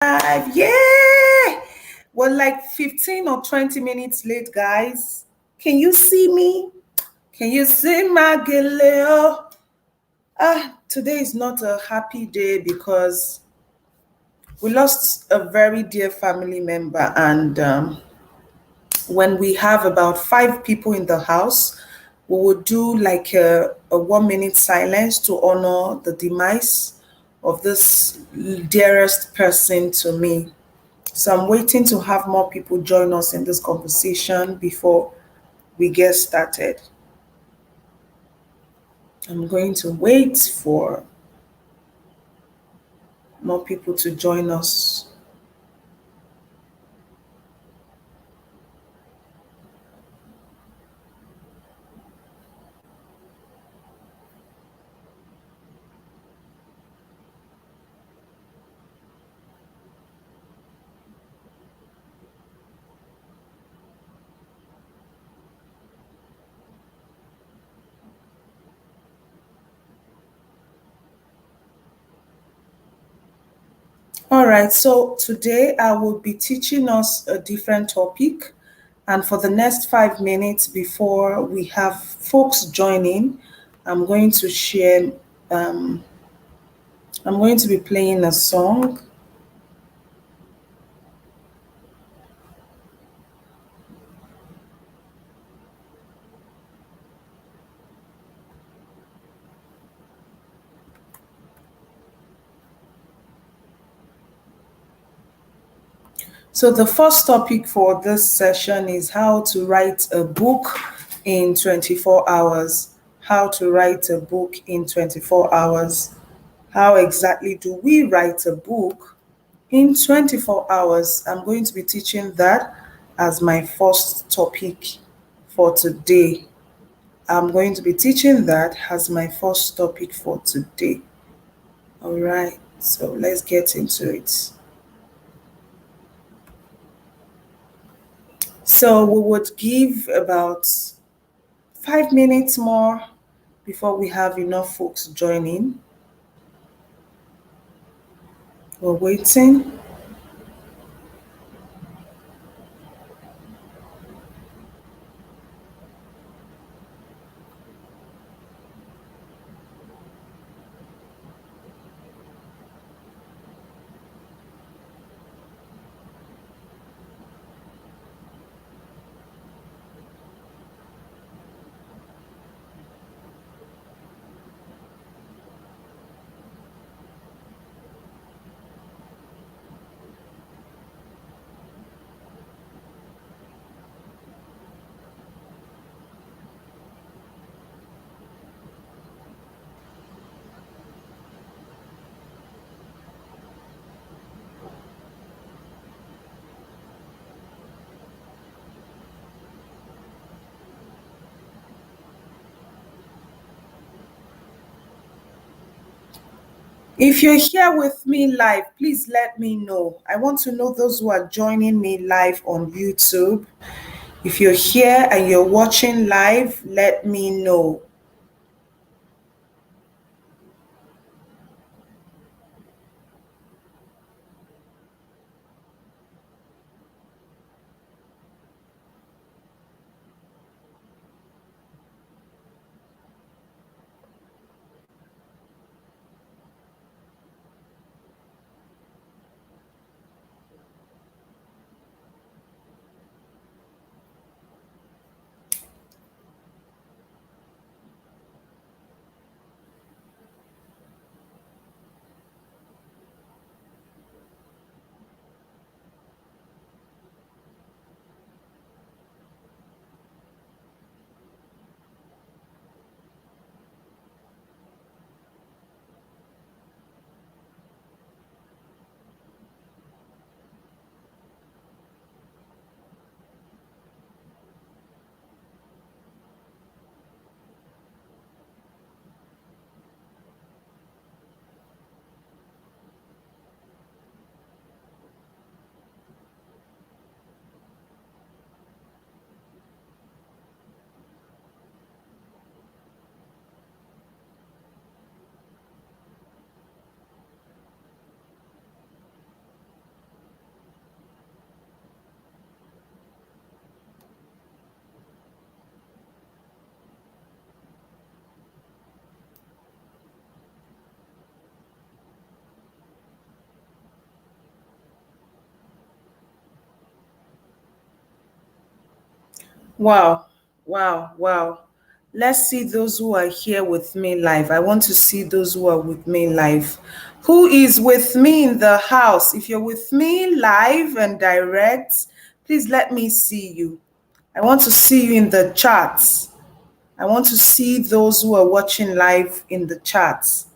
Yeah. We're like 15 or 20 minutes late, guys. Can you see me? Can you see my Galileo? Today is not a happy day because we lost a very dear family member. And when we have about 5 people in the house, we would do like a 1 minute silence to honor the demise of this dearest person to me. So I'm waiting to have more people join us in this conversation before we get started. I'm going to wait for more people to join us. All right, so today I will be teaching us a different topic. And for the next 5 minutes before we have folks joining, I'm going to share, um, I'm going to be playing a song. So, the first topic for this session is how to write a book in 24 hours. How to write a book in 24 hours. How exactly do we write a book in 24 hours? I'm going to be teaching that as my first topic for today. I'm going to be teaching that as my first topic for today. All right, so let's get into it. So, we would give about 5 minutes more before we have enough folks joining. We're waiting. If you're here with me live, please let me know. I want to know those who are joining me live on YouTube. If you're here and you're watching live, let me know. Wow, wow, wow. Let's see those who are here with me live. I want to see those who are with me live. Who is with me in the house? If you're with me live and direct, please let me see you. I want to see you in the chats. I want to see those who are watching live in the chats.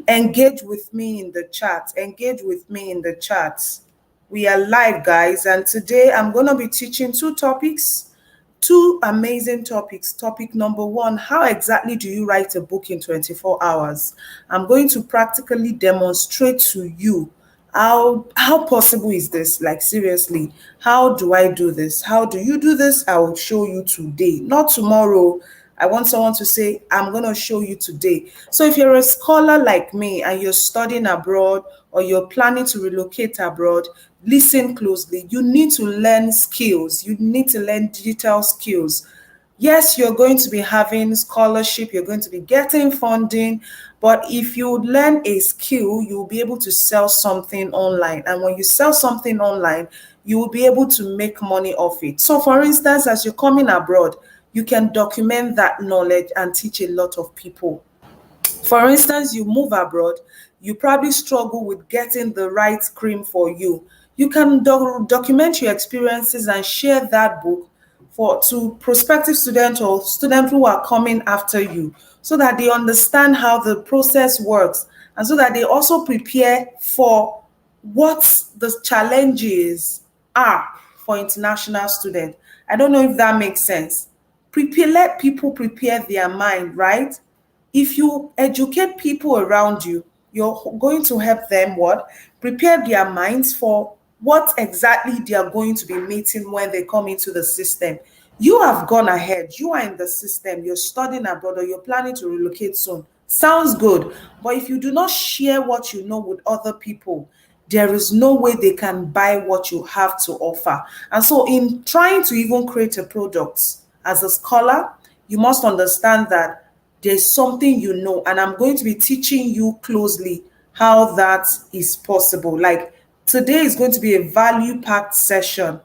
Engage with me in the chat. Engage with me in the chats. We are live, guys, and today I'm going to be teaching two amazing topics. Topic number one, how exactly do you write a book in 24 hours? I'm going to practically demonstrate to you how possible is this? Like, seriously, how do I do this? How do you do this? I will show you today, not tomorrow. I want someone to say, I'm going to show you today. So if you're a scholar like me and you're studying abroad or you're planning to relocate abroad, listen closely. You need to learn skills. You need to learn digital skills. Yes, you're going to be having scholarship, you're going to be getting funding, but if you learn a skill, you'll be able to sell something online. And when you sell something online, you will be able to make money off it. So, for instance, as you're coming abroad, you can document that knowledge and teach a lot of people. For instance, you move abroad, you probably struggle with getting the right cream for you. You can document your experiences and share that book to prospective students or students who are coming after you so that they understand how the process works and so that they also prepare for what the challenges are for international students. I don't know if that makes sense. Let people prepare their mind, right? If you educate people around you, you're going to help them what? Prepare their minds for what exactly they are going to be meeting when they come into the system. You have gone ahead, you are in the system, you're studying abroad or you're planning to relocate soon. Sounds good. But if you do not share what you know with other people, there is no way they can buy what you have to offer. And so, in trying to even create a product as a scholar, you must understand that there's something you know, and I'm going to be teaching you closely how that is possible. Like, today is going to be a value packed session,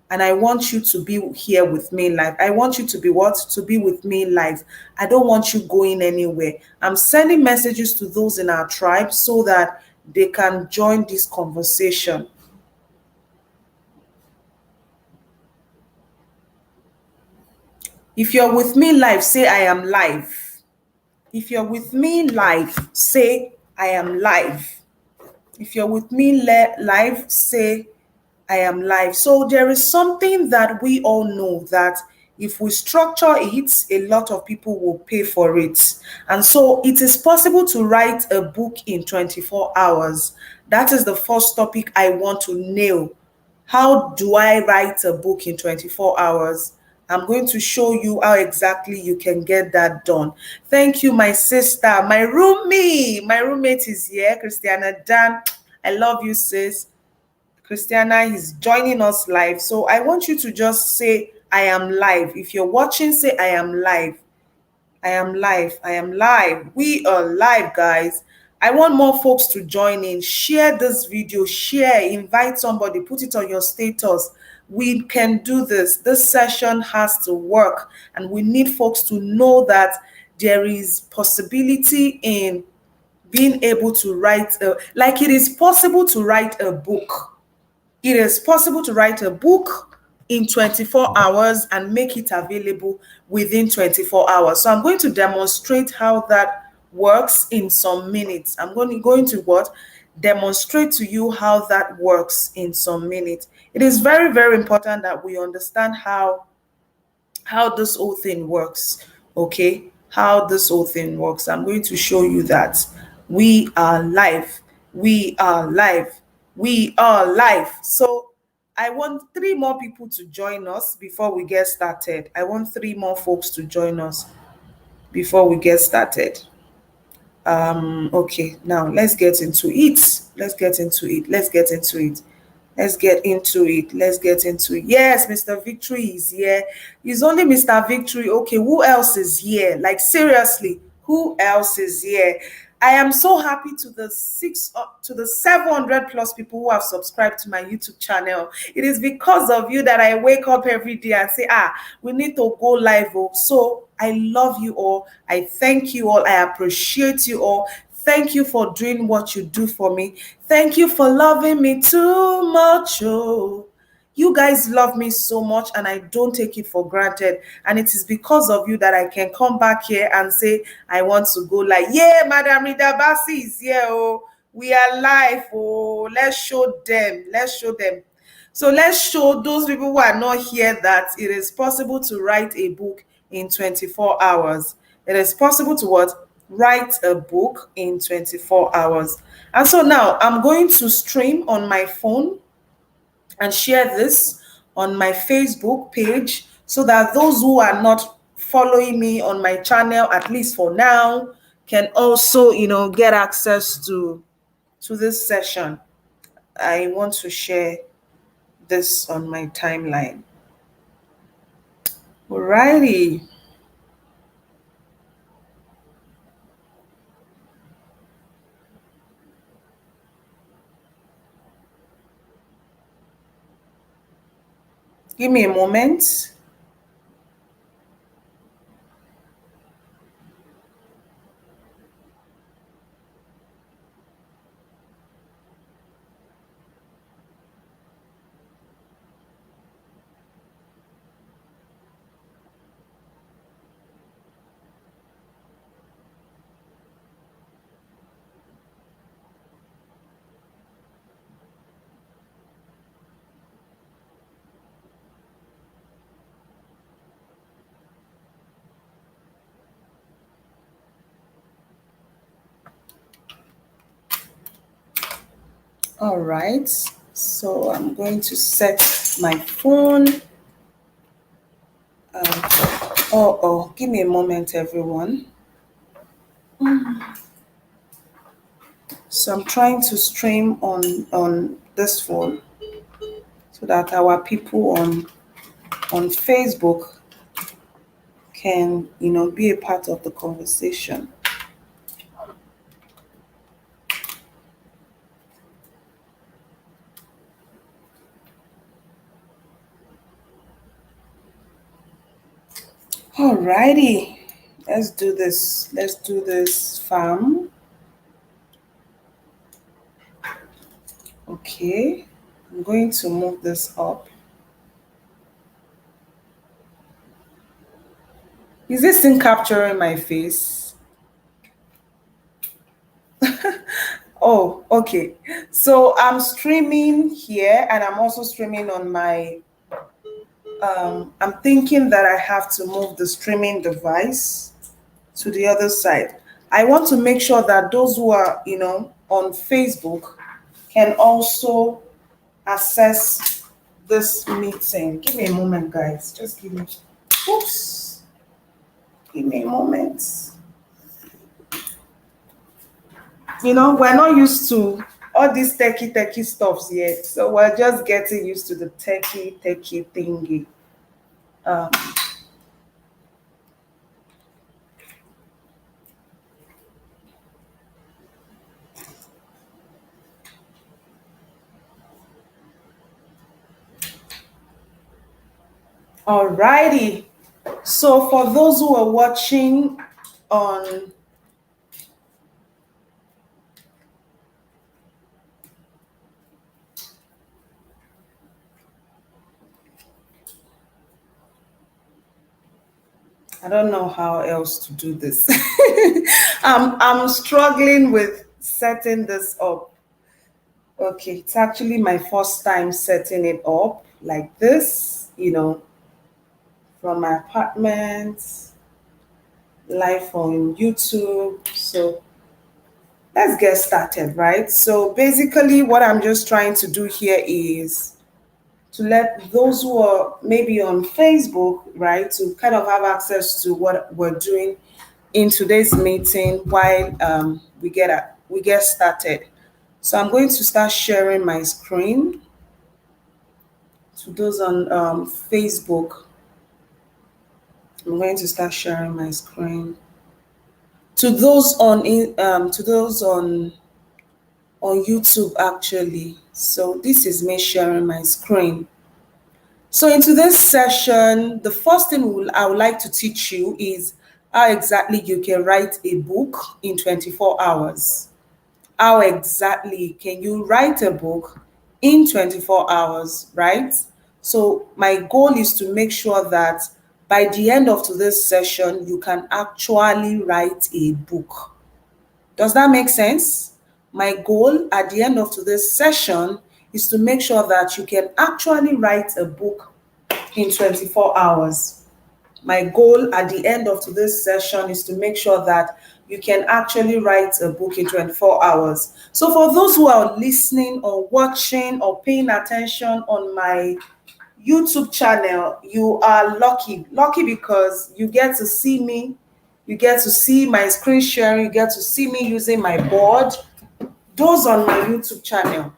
and I want you to be here with me live. I want you to be what? To be with me live. I don't want you going anywhere. I'm sending messages to those in our tribe so that they can join this conversation. If you're with me live, say I am live. If you're with me live, say I am live. If you're with me live, say I am live. So there is something that we all know that if we structure it, a lot of people will pay for it. And so it is possible to write a book in 24 hours. That is the first topic I want to nail. How do I write a book in 24 hours? I'm going to show you how exactly you can get that done. Thank you, my sister, my roomie. My roommate is here, Christiana Dan. I love you, sis. Christiana is joining us live. So I want you to just say, I am live. If you're watching, say, I am live. I am live. I am live. We are live, guys. I want more folks to join in. Share this video. Share. Invite somebody. Put it on your status. We can do this. This session has to work. And we need folks to know that there is possibility in being able to write, like it is possible to write a book. It is possible to write a book in 24 hours and make it available within 24 hours. So I'm going to demonstrate how that works in some minutes. I'm going to what? Demonstrate to you how that works in some minutes. It is very, very important that we understand how this whole thing works. Okay, how this whole thing works. I'm going to show you that we are live. We are live. We are live. So I want 3 more people to join us before we get started. I want 3 more folks to join us before we get started. Okay, now let's get into it. Let's get into it. Let's get into it. Let's get into it. Let's get into it. Yes, Mr. Victory is here. It's only Mr. Victory. Okay, who else is here? Like, seriously, who else is here? I am so happy to the 700 plus people who have subscribed to my YouTube channel. It is because of you that I wake up every day and say, we need to go live. Oh. So I love you all. I thank you all. I appreciate you all. Thank you for doing what you do for me. Thank you for loving me too much. Oh. You guys love me so much and I don't take it for granted. And it is because of you that I can come back here and say, I want to go like, yeah, Madam Rida Bassi is here. Oh, we are live. Oh, let's show them. Let's show them. So let's show those people who are not here that it is possible to write a book in 24 hours. It is possible to what? Write a book in 24 hours. And so now I'm going to stream on my phone and share this on my Facebook page so that those who are not following me on my channel, at least for now, can also, get access to this session. I want to share this on my timeline. Alrighty. Give me a moment. All right. So I'm going to set my phone. Give me a moment, everyone. So I'm trying to stream on this phone so that our people on Facebook can, be a part of the conversation. Alrighty, let's do this. Let's do this, fam. Okay, I'm going to move this up. Is this thing capturing my face? Oh, okay. So I'm streaming here and I'm also streaming on my, I'm thinking that I have to move the streaming device to the other side. I want to make sure that those who are, on Facebook can also access this meeting. Give me a moment, guys. Just give me, oops, give me a moment. We're not used to all these techie stuffs yet. So we're just getting used to the techie thingy. Um, Alrighty. So for those who are watching on I don't know how else to do this. I'm struggling with setting this up. Okay, it's actually my first time setting it up like this, from my apartment, live on YouTube. So let's get started, right? So basically, what I'm just trying to do here is to let those who are maybe on Facebook, right, to kind of have access to what we're doing in today's meeting while we get started. So I'm going to start sharing my screen to those on Facebook. I'm going to start sharing my screen To those on on YouTube actually. So this is me sharing my screen. So in today's session, the first thing I would like to teach you is how exactly you can write a book in 24 hours. How exactly can you write a book in 24 hours, right? So my goal is to make sure that by the end of today's session, you can actually write a book. Does that make sense? My goal at the end of today's session is to make sure that you can actually write a book in 24 hours. My goal at the end of today's session is to make sure that you can actually write a book in 24 hours. So for those who are listening or watching or paying attention on my YouTube channel, you are lucky. Lucky because you get to see me, you get to see my screen sharing, you get to see me using my board. Those on my YouTube channel,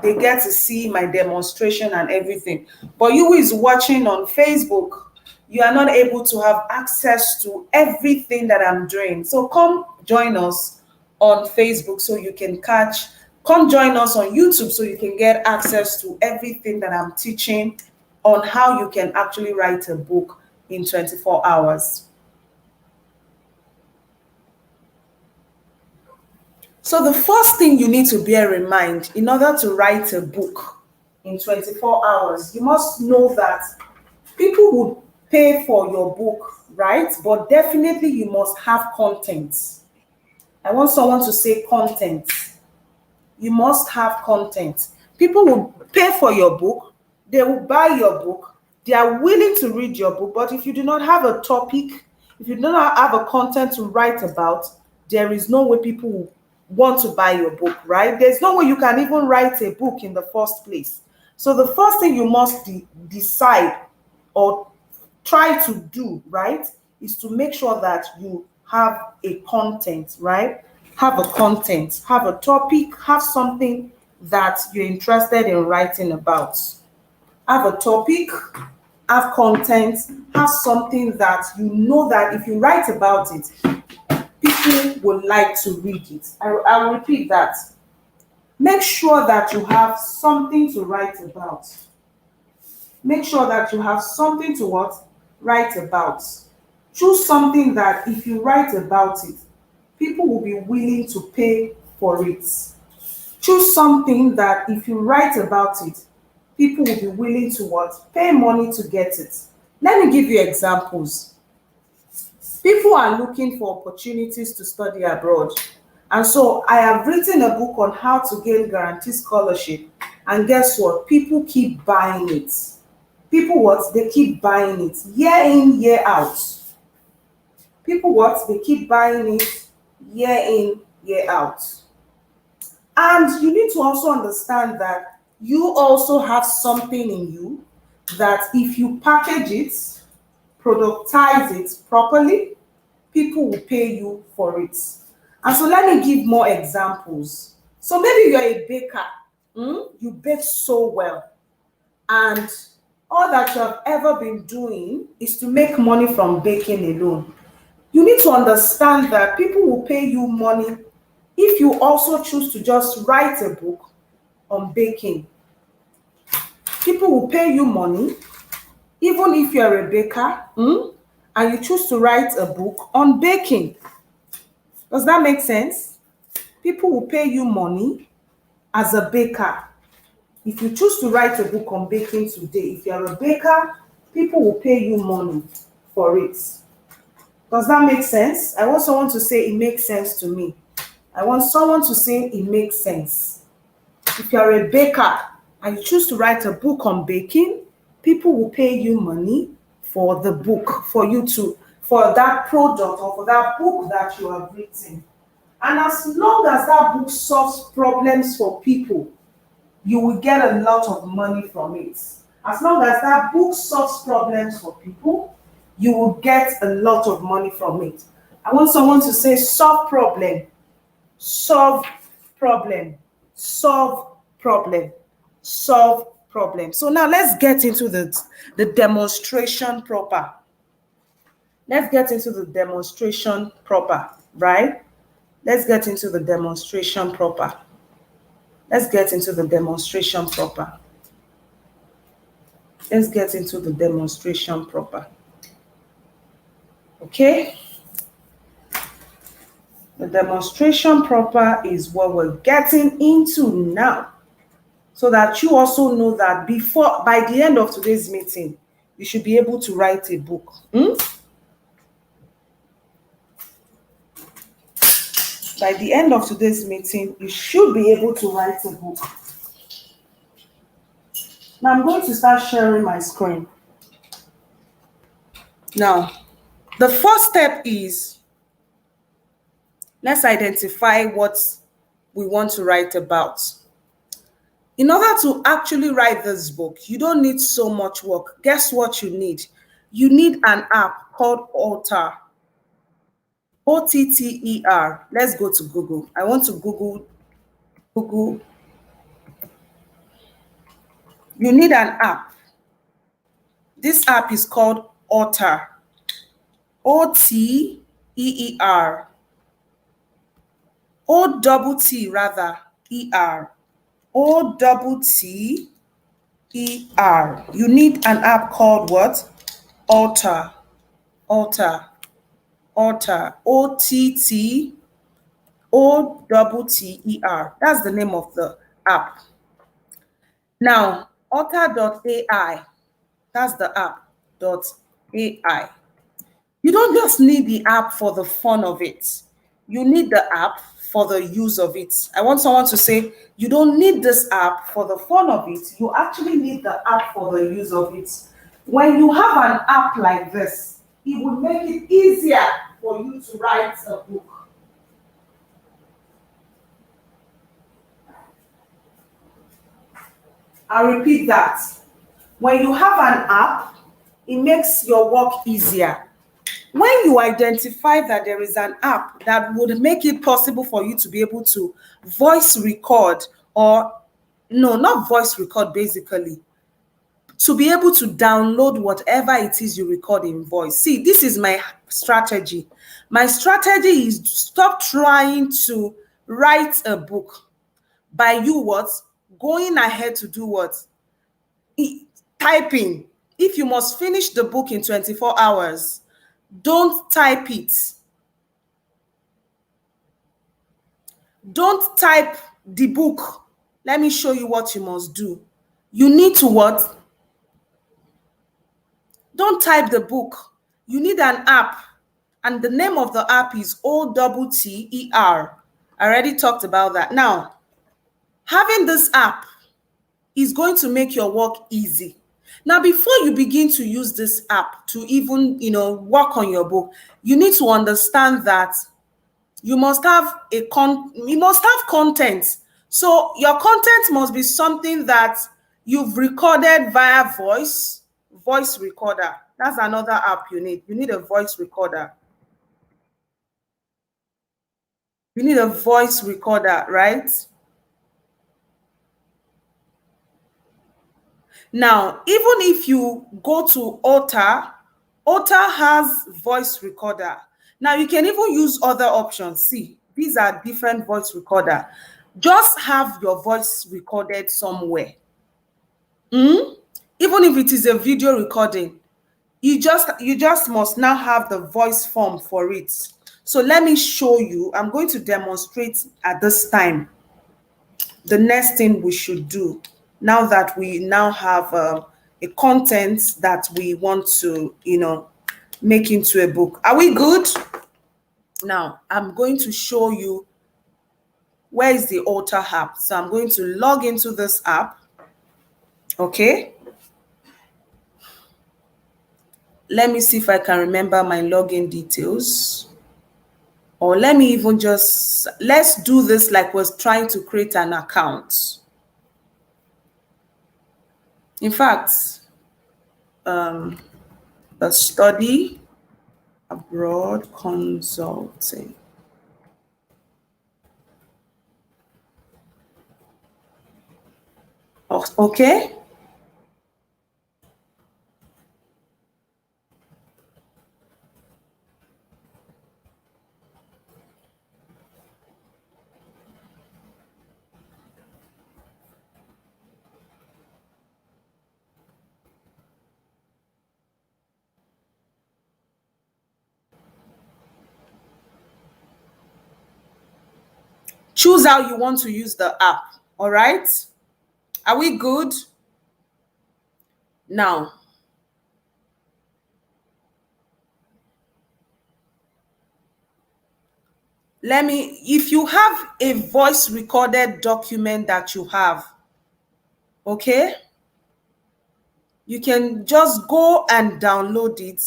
they get to see my demonstration and everything. But you who is watching on Facebook, you are not able to have access to everything that I'm doing. So come join us on Facebook so you can come join us on YouTube so you can get access to everything that I'm teaching on how you can actually write a book in 24 hours. So the first thing you need to bear in mind in order to write a book in 24 hours, you must know that people would pay for your book, right? But definitely you must have content. I want someone to say content. You must have content. People will pay for your book. They will buy your book. They are willing to read your book. But if you do not have a topic, if you do not have a content to write about, there is no way people will want to buy your book, right? There's no way you can even write a book in the first place. So the first thing you must decide or try to do, right, is to make sure that you have a content, right? Have a content, have a topic, have something that you're interested in writing about. Have a topic, have content, have something that you know that if you write about it, people would like to read it. I'll repeat that. Make sure that you have something to write about. Make sure that you have something to what? Write about. Choose something that if you write about it, people will be willing to pay for it. Choose something that if you write about it, people will be willing to what? Pay money to get it. Let me give you examples. People are looking for opportunities to study abroad. And so I have written a book on how to gain guaranteed scholarship. And guess what? People keep buying it. People what? They keep buying it year in, year out. People what? They keep buying it year in, year out. And you need to also understand that you also have something in you that if you package it, productize it properly, people will pay you for it. And so let me give more examples. So maybe you're a baker, you bake so well, and all that you have ever been doing is to make money from baking alone. You need to understand that people will pay you money if you also choose to just write a book on baking. People will pay you money even if you're a baker and you choose to write a book on baking. Does that make sense? People will pay you money as a baker. If you choose to write a book on baking today, if you're a baker, people will pay you money for it. Does that make sense? I want someone to say it makes sense to me. I want someone to say it makes sense. If you're a baker and you choose to write a book on baking, people will pay you money for the book, for that product or for that book that you have written. And as long as that book solves problems for people, you will get a lot of money from it. As long as that book solves problems for people, you will get a lot of money from it. I want someone to say solve problem, solve problem, solve problem, solve problem. So now let's get into the demonstration proper. Let's get into the demonstration proper. right? Let's get into the demonstration proper. Let's get into the demonstration proper. Let's get into the demonstration proper. Okay? The demonstration proper is what we're getting into now. So that you also know that by the end of today's meeting, you should be able to write a book. By the end of today's meeting, you should be able to write a book. Now I'm going to start sharing my screen. Now, the first step is, let's identify what we want to write about. In order to actually write this book, you don't need so much work. Guess what you need? You need an app called Otter. Otter. Let's go to Google. I want to Google. You need an app. This app is called Otter. Otter. O-double-T rather, E-R. O-double-T-E-R. You need an app called what? Otter. O-T-T O-double-T-E-R. That's the name of the app. Now, Otter.ai. That's the app. .ai. You don't just need the app for the fun of it. You need the app for the use of it. I want someone to say, you don't need this app for the fun of it. You actually need the app for the use of it. When you have an app like this, it will make it easier for you to write a book. I'll repeat that. When you have an app, it makes your work easier. When you identify that there is an app that would make it possible for you to be able to voice record, or no, not voice record, basically, to be able to download whatever it is you record in voice. See, this is my strategy. My strategy is stop trying to write a book by you what? Going ahead to do what? Typing. If you must finish the book in 24 hours, don't type it. Don't type the book. Let me show you what you must do. You need to what? Don't type the book. You need an app. And the name of the app is Otter. I already talked about that. Now, having this app is going to make your work easy. Now, before you begin to use this app to even, work on your book, you need to understand that you must have content. So your content must be something that you've recorded via voice recorder. That's another app you need. You need a voice recorder. You need a voice recorder, right? Now, even if you go to Otter has voice recorder. Now, you can even use other options. See, these are different voice recorder. Just have your voice recorded somewhere. Even if it is a video recording, you just must now have the voice form for it. So let me show you. I'm going to demonstrate at this time the next thing we should do now that we now have a content that we want to, make into a book. Are we good? Now, I'm going to show you where is the Otter app. So I'm going to log into this app. Okay. Let me see if I can remember my login details. Or let me even let's do this like we're trying to create an account. In fact, the study abroad consulting. Okay. choose how you want to use the app. All right? Are we good? Now, if you have a voice recorded document that you have, okay, you can just go and download it,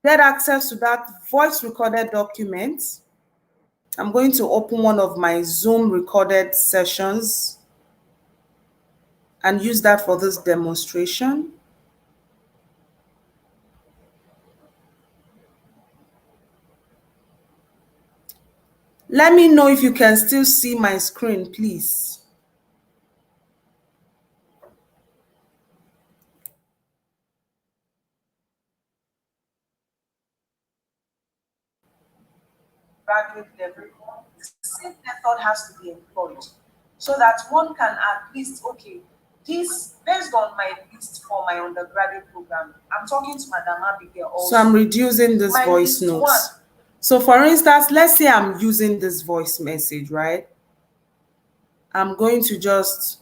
get access to that voice recorded document. I'm going to open one of my Zoom recorded sessions and use that for this demonstration. Let me know if you can still see my screen, please. Graduate level, the same method has to be employed so that one can at least, okay, this based on my list for my undergraduate program. I'm talking to Madam Abigail also. So I'm reducing this voice notes. So for instance, let's say I'm using this voice message, right? I'm going to just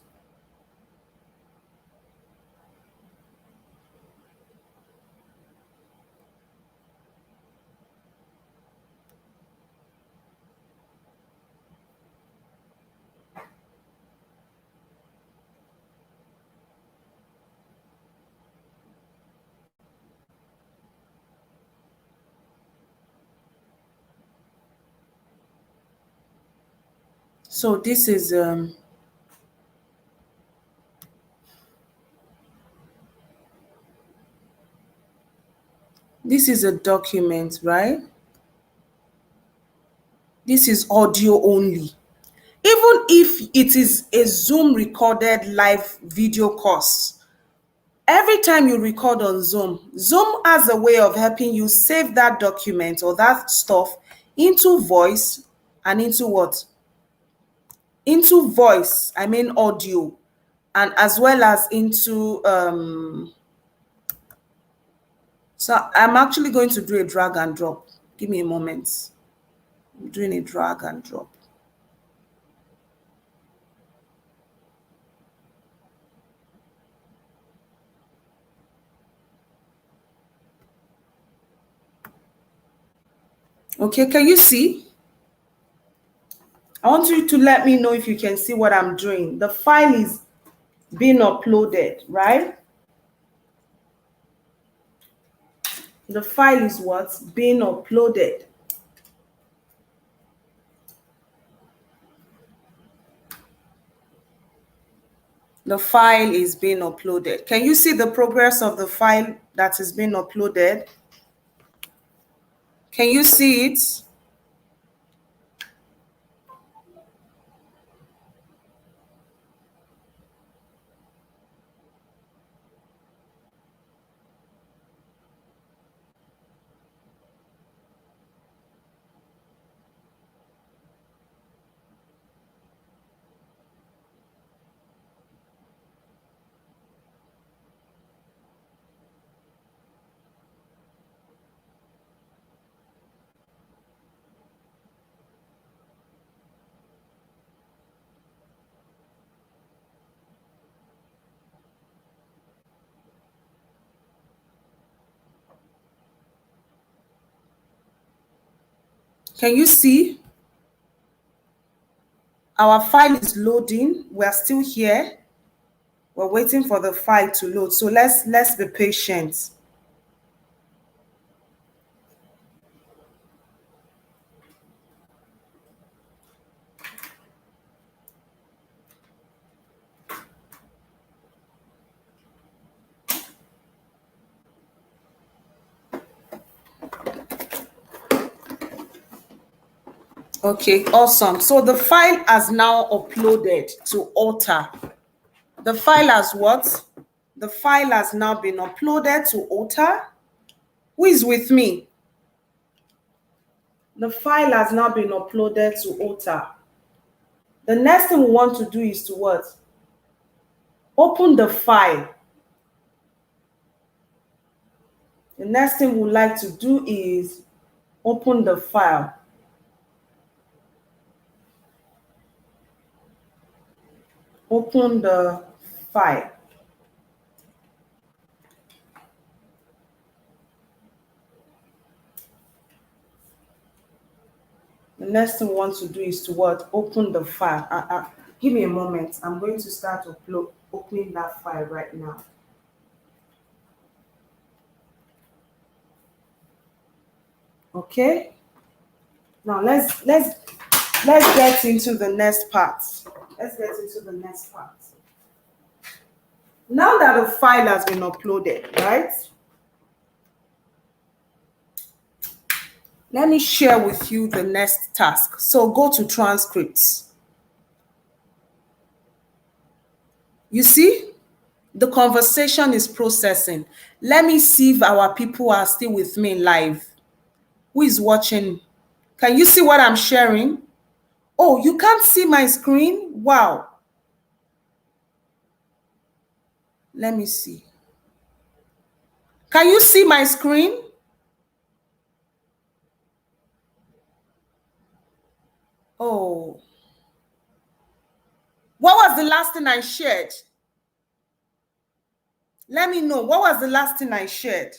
so this is a document, right? This is audio only. Even if it is a Zoom recorded live video course, every time you record on Zoom, Zoom has a way of helping you save that document or that stuff into voice and into what? Into voice, I mean audio, and as well as into so I'm actually going to do a drag and drop. Give me a moment. I'm doing a drag and drop. Okay, can you see? I want you to let me know if you can see what I'm doing. The file is being uploaded, right? The file is what's being uploaded. The file is being uploaded. Can you see the progress of the file that is being uploaded? Can you see it? Can you see? Our file is loading. We're still here. We're waiting for the file to load. So let's be patient. Okay, awesome. So the file has now uploaded to Alter. The file has what? The file has now been uploaded to Alter. Who is with me? The file has now been uploaded to Alter. The next thing we want to do is to what? Open the file. The next thing we'd like to do is open the file. open the file. The next thing we want to do is to what? Open the file. Give me a moment. I'm going to start opening that file right now. Okay. Now let's get into the next part. Let's get into the next part. Now that the file has been uploaded, right? Let me share with you the next task. So go to transcripts. You see, the conversation is processing. Let me see if our people are still with me live. Who is watching? Can you see what I'm sharing? Oh, you can't see my screen? Wow. Let me see. Can you see my screen? Oh. What was the last thing I shared? Let me know. What was the last thing I shared?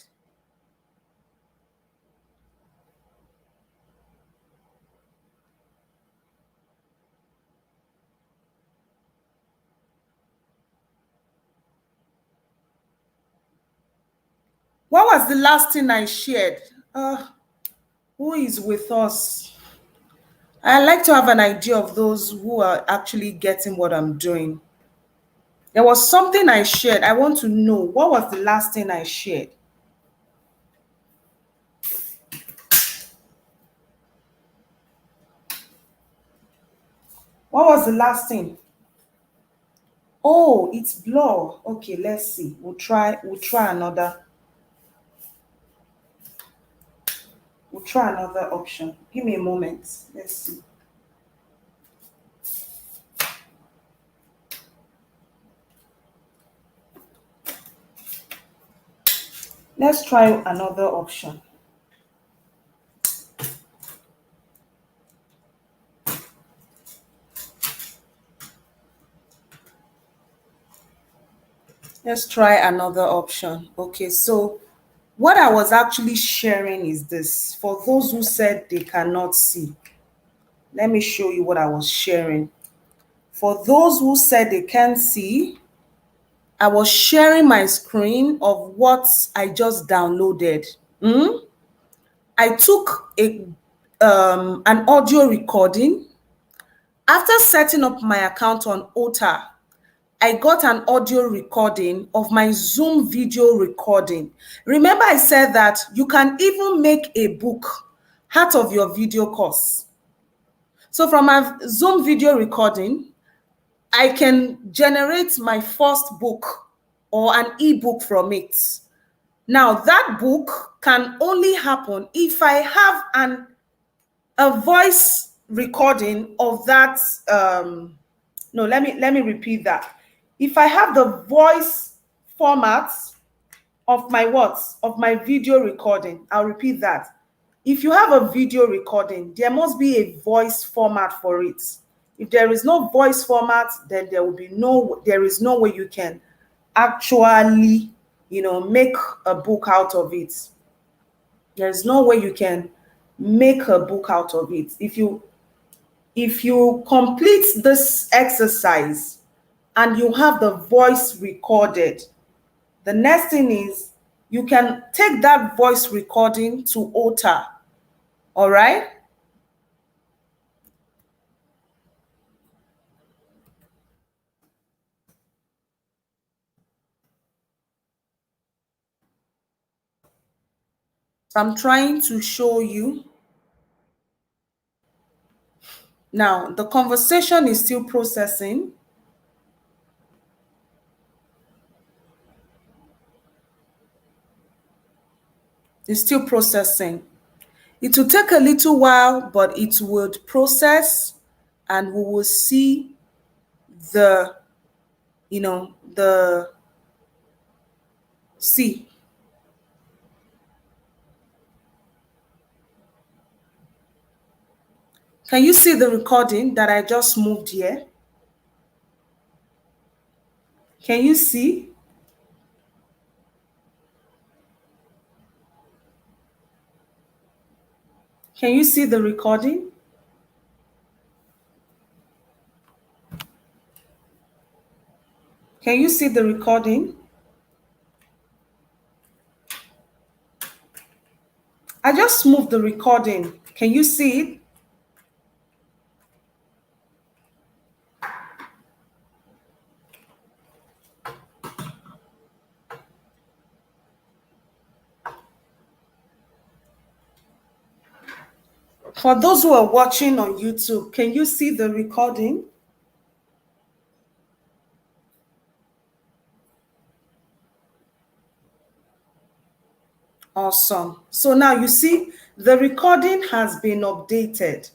What was the last thing I shared? Who is with us? I like to have an idea of those who are actually getting what I'm doing. There was something I shared. I want to know what was the last thing I shared. What was the last thing? Oh, it's blur. Okay, let's see. We'll try another. We'll try another option. Give me a moment. Let's see. Let's try another option. Let's try another option. Okay, so what I was actually sharing is this. For those who said they cannot see, let me show you what I was sharing. For those who said they can't see, I was sharing my screen of what I just downloaded. I took an audio recording. After setting up my account on Ota, I got an audio recording of my Zoom video recording. Remember I said that you can even make a book out of your video course. So from my Zoom video recording, I can generate my first book or an ebook from it. Now that book can only happen if I have a voice recording of that. No, let me repeat that. If I have the voice format of my video recording, I'll repeat that. If you have a video recording, there must be a voice format for it. If there is no voice format, then there is no way you can actually, make a book out of it. There's no way you can make a book out of it. If you complete this exercise and you have the voice recorded, the next thing is you can take that voice recording to Ota. All right? I'm trying to show you. Now, the conversation is still processing. It's still processing. It will take a little while, but it would process and we will see the, see. Can you see the recording that I just moved here? Can you see? Can you see the recording? Can you see the recording? I just moved the recording. Can you see it? For those who are watching on YouTube, can you see the recording? Awesome. So now you see the recording has been updated.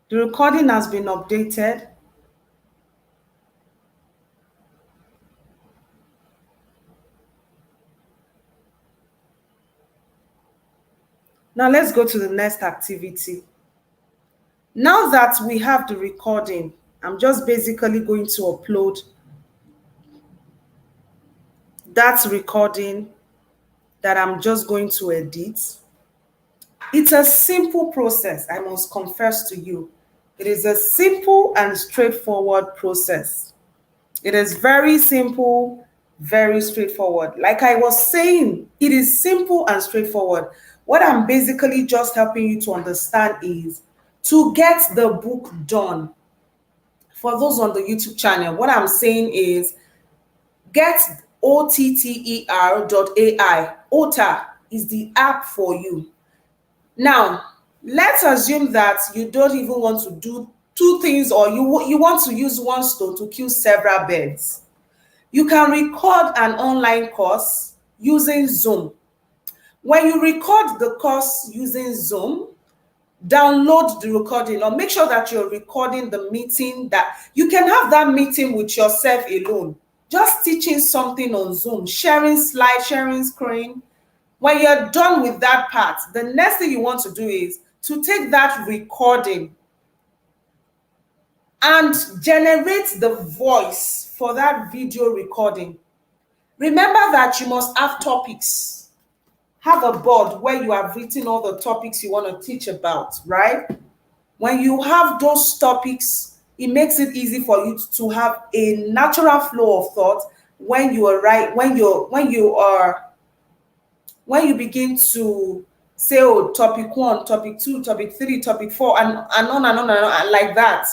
The recording has been updated. Now let's go to the next activity. Now that we have the recording, I'm just basically going to upload that recording that I'm just going to edit. It's a simple process, I must confess to you. It is a simple and straightforward process. It is very simple, very straightforward. Like I was saying, it is simple and straightforward. What I'm basically just helping you to understand is to get the book done. For those on the YouTube channel, what I'm saying is get otter.ai. Otter is the app for you. Now, let's assume that you don't even want to do two things, or you want to use one stone to kill several birds. You can record an online course using Zoom. When you record the course using Zoom, download the recording, or make sure that you're recording the meeting. That you can have that meeting with yourself alone, just teaching something on Zoom, sharing slides, sharing screen. When you're done with that part, the next thing you want to do is to take that recording and generate the voice for that video recording. Remember that you must have topics. Have a board where you have written all the topics you want to teach about, right? When you have those topics, it makes it easy for you to have a natural flow of thought when you are when you begin to say, oh, topic 1, topic 2, topic 3, topic 4, and on and on and on, and like that.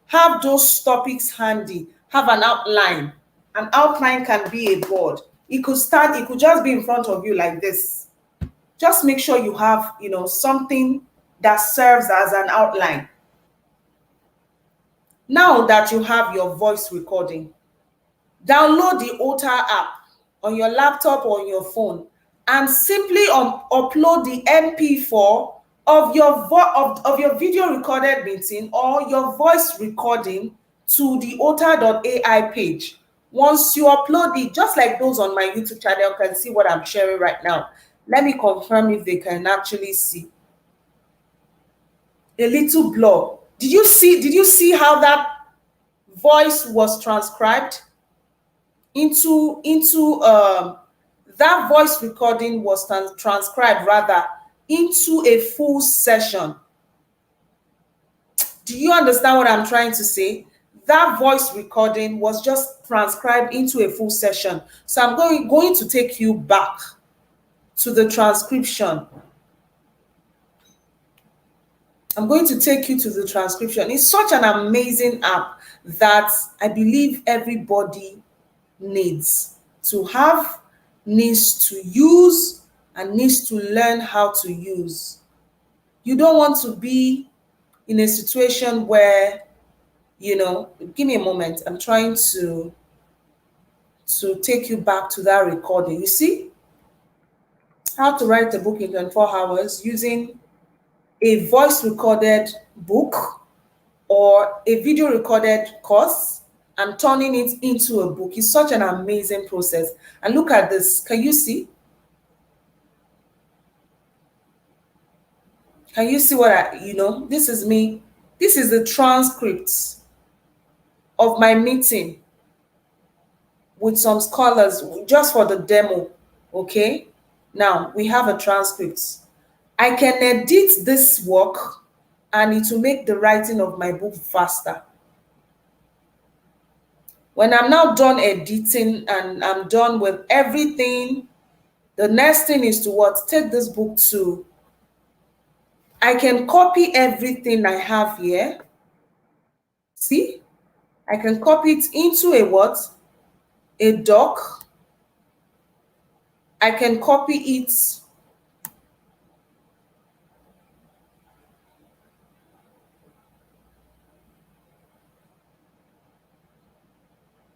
Have those topics handy. Have an outline. An outline can be a board. It could just be in front of you like this. Just make sure you have, something that serves as an outline. Now that you have your voice recording, download the Otter app on your laptop or on your phone, and simply upload the MP4 of your video recorded meeting or your voice recording to the otter.ai page. Once you upload it, just like those on my YouTube channel can see what I'm sharing right now. Let me confirm if they can actually see. A little blur. Did you see how that voice was transcribed into that voice recording was transcribed rather into a full session? Do you understand what I'm trying to say? That voice recording was just transcribed into a full session. So I'm going to take you back to the transcription. I'm going to take you to the transcription. It's such an amazing app that I believe everybody needs to have, needs to use, and needs to learn how to use. You don't want to be in a situation where, give me a moment. I'm trying to take you back to that recording. You see how to write a book in 24 hours using a voice recorded book or a video recorded course and turning it into a book. Is such an amazing process. And look at this. Can you see? Can you see what this is me. This is the transcripts of my meeting with some scholars just for the demo. Okay. Now we have a transcript. I can edit this work and it will make the writing of my book faster. When I'm now done editing and I'm done with everything, the next thing is to what? Take this book to, I can copy everything I have here. See? I can copy it into a what? A doc. I can copy it.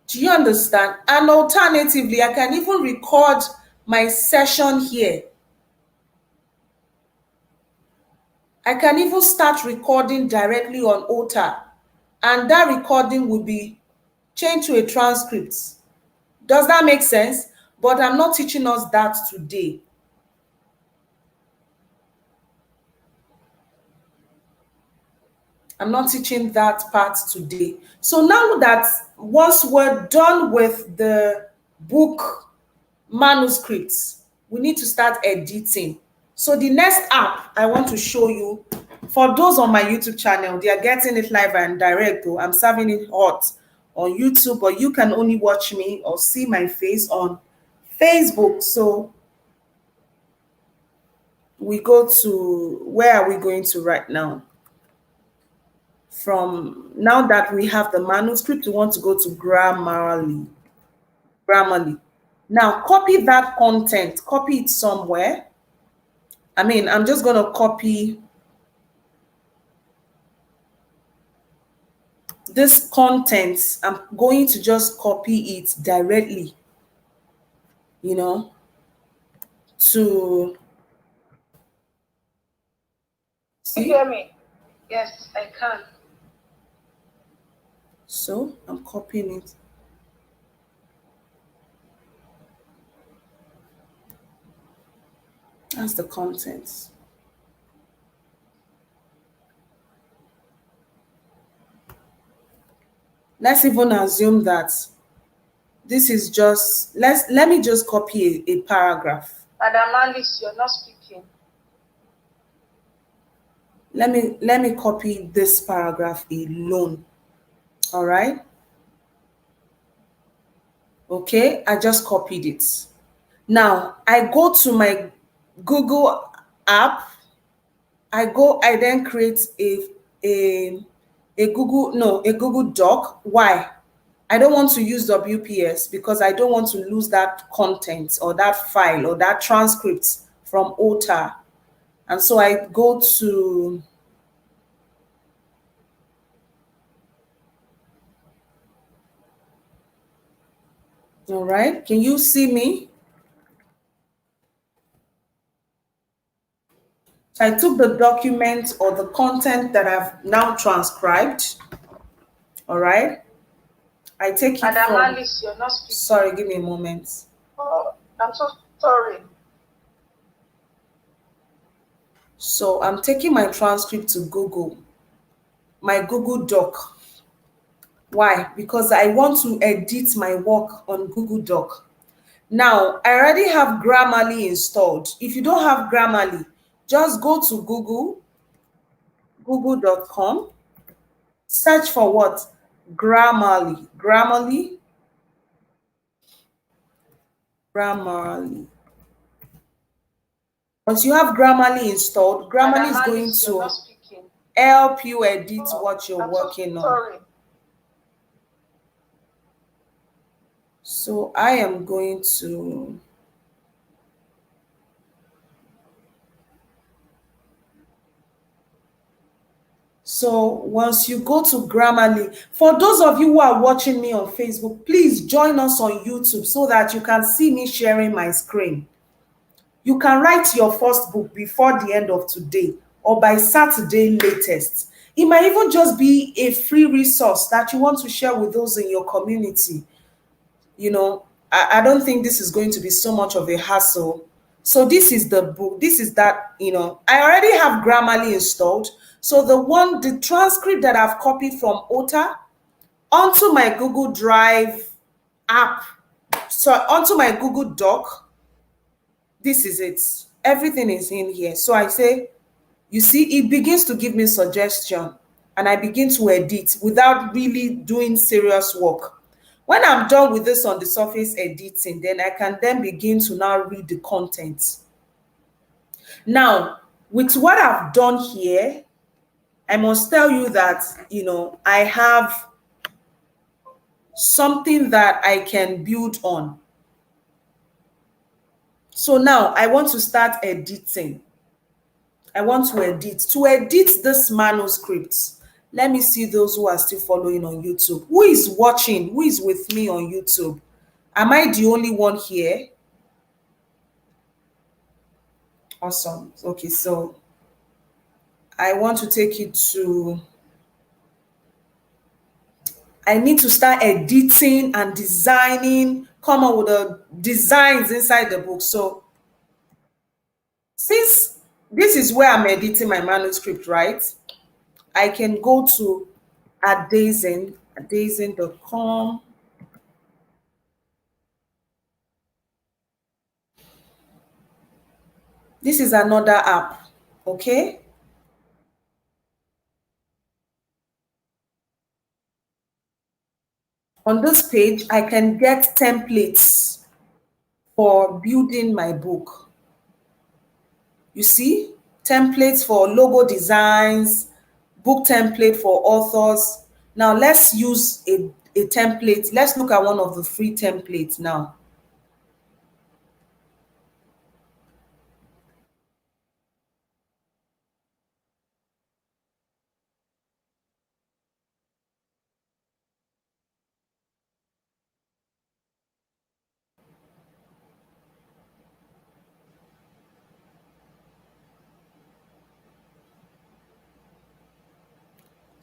Do you understand? And alternatively, I can even record my session here. I can even start recording directly on OTA, and that recording will be changed to a transcript. Does that make sense? But I'm not teaching us that today. I'm not teaching that part today. So now that once we're done with the book manuscripts, we need to start editing. So the next app I want to show you, for those on my YouTube channel, they are getting it live and direct. Though I'm serving it hot on YouTube, but you can only watch me or see my face on Facebook. So we go to, where are we going to right now? From now that we have the manuscript, we want to go to Grammarly. Now copy that content, copy it somewhere. I'm just going to copy this content. I'm going to just copy it directly, to see. You hear me? Yes, I can. So I'm copying it. That's the contents. Let's even assume that this is just, let me just copy a paragraph. Madam Alice, you're not speaking. Let me copy this paragraph alone. All right. Okay, I just copied it. Now I go to my Google app. I then create a Google Doc. Why? I don't want to use WPS because I don't want to lose that content or that file or that transcript from OTA. And so I go to all right. Can you see me? So I took the document or the content that I've now transcribed. All right. I take it Madam from... Alice, you're not speaking. Sorry, give me a moment. Oh, I'm so sorry. So I'm taking my transcript to Google, my Google Doc. Why? Because I want to edit my work on Google Doc. Now, I already have Grammarly installed. If you don't have Grammarly, just go to Google, google.com, search for what? Grammarly. Once you have Grammarly installed, Grammarly is going to help you edit what you're working on. So I am going to... So once you go to Grammarly, for those of you who are watching me on Facebook, please join us on YouTube so that you can see me sharing my screen. You can write your first book before the end of today or by Saturday latest. It might even just be a free resource that you want to share with those in your community. I don't think this is going to be so much of a hassle So this is the book. This is that, I already have Grammarly installed. So the transcript that I've copied from OTA onto my Google Drive app, so onto my Google Doc, this is it. Everything is in here. So I say, you see, it begins to give me suggestion and I begin to edit without really doing serious work. When I'm done with this on the surface editing, then I can then begin to now read the content. Now, with what I've done here, I must tell you that, I have something that I can build on. So now I want to start editing. I want to edit. To edit this manuscript, let me see those who are still following on YouTube. Who is watching? Who is with me on YouTube? Am I the only one here? Awesome. Okay, so I want to take you to, I need to start editing and designing, come up with the designs inside the book. So since this is where I'm editing my manuscript, right? I can go to adazen.com. This is another app, okay? On this page, I can get templates for building my book. You see, templates for logo designs, book template for authors. Now let's use a template. Let's look at one of the free templates now.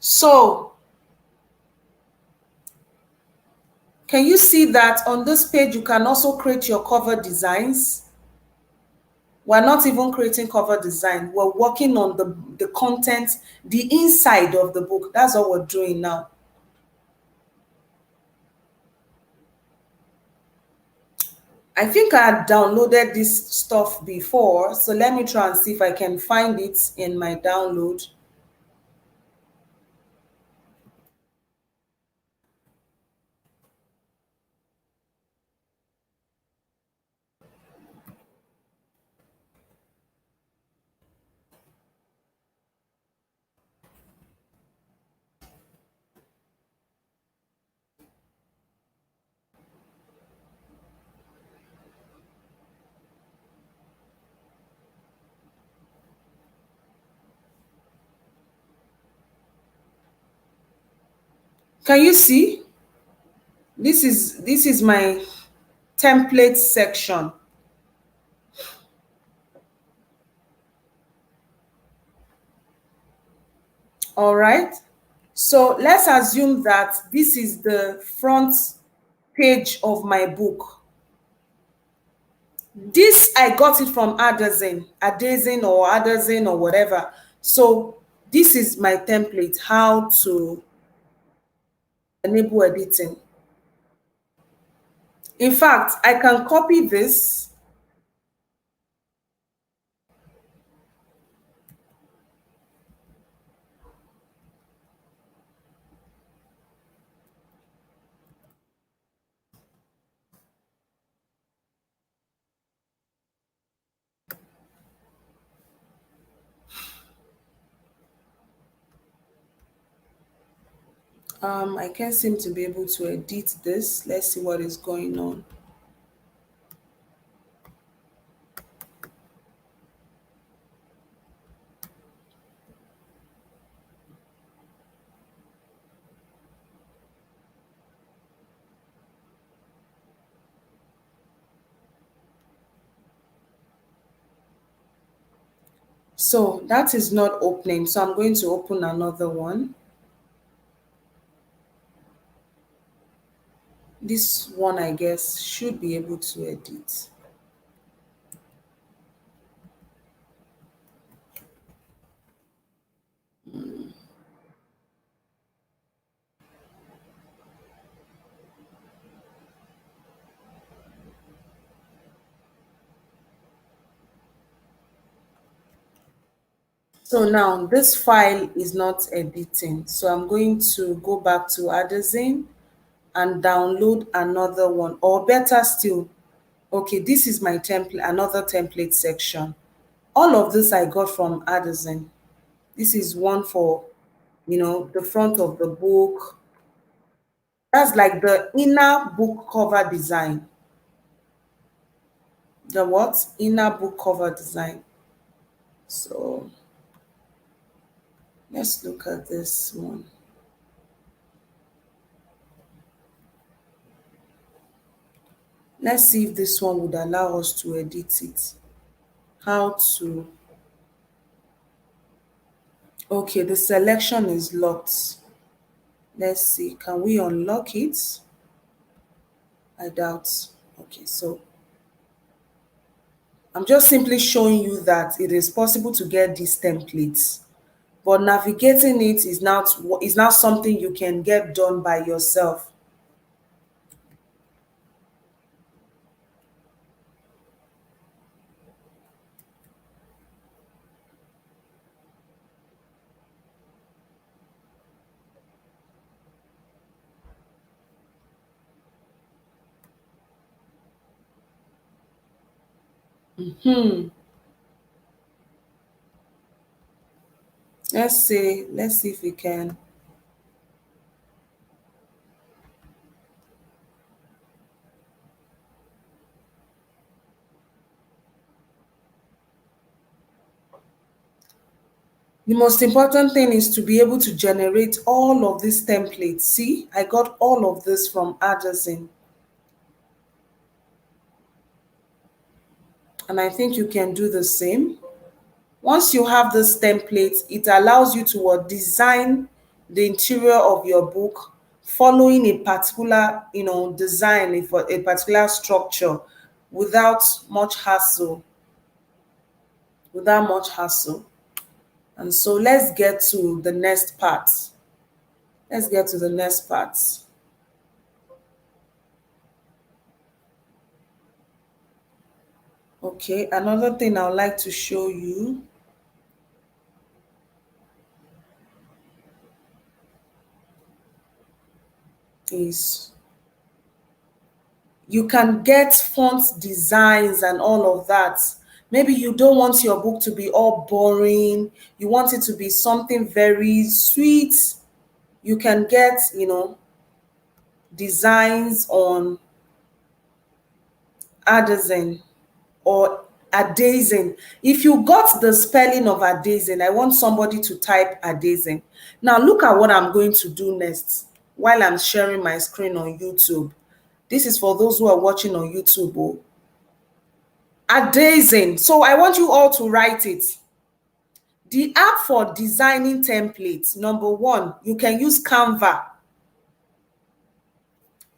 So can you see that on this page, you can also create your cover designs? We're not even creating cover design. We're working on the content, the inside of the book. That's what we're doing now. I think I had downloaded this stuff before. So let me try and see if I can find it in my download. Can you see? This is my template section. All right. So let's assume that this is the front page of my book. This I got it from Adazen or whatever. So this is my template, how to enable editing. In fact, I can copy this. I can't seem to be able to edit this. Let's see what is going on. So that is not opening. So I'm going to open another one. This one, I guess, should be able to edit. So now this file is not editing. So I'm going to go back to Addazine and download another one, or better still, okay, this is my template, another template section. All of this I got from Addazine. This is one for, the front of the book. That's like the inner book cover design. The what? Inner book cover design. So let's look at this one. Let's see if this one would allow us to edit it. How to, okay, the selection is locked. Let's see, can we unlock it? I doubt. Okay, so I'm just simply showing you that it is possible to get these templates, but navigating it is not something you can get done by yourself. Let's see if we can. The most important thing is to be able to generate all of these templates. See, I got all of this from Addazine. And I think you can do the same. Once you have this template, it allows you to design the interior of your book following a particular, design for a particular structure without much hassle. Without much hassle. And so let's get to the next part. Let's get to the next part. Okay, another thing I would like to show you is you can get font designs and all of that. Maybe you don't want your book to be all boring. You want it to be something very sweet. You can get, designs on Addazine or Addazine. If you got the spelling of Addazine, I want somebody to type Addazine. Now look at what I'm going to do next while I'm sharing my screen on YouTube. This is for those who are watching on YouTube. Oh. Addazine. So I want you all to write it. The app for designing templates. Number one, you can use Canva.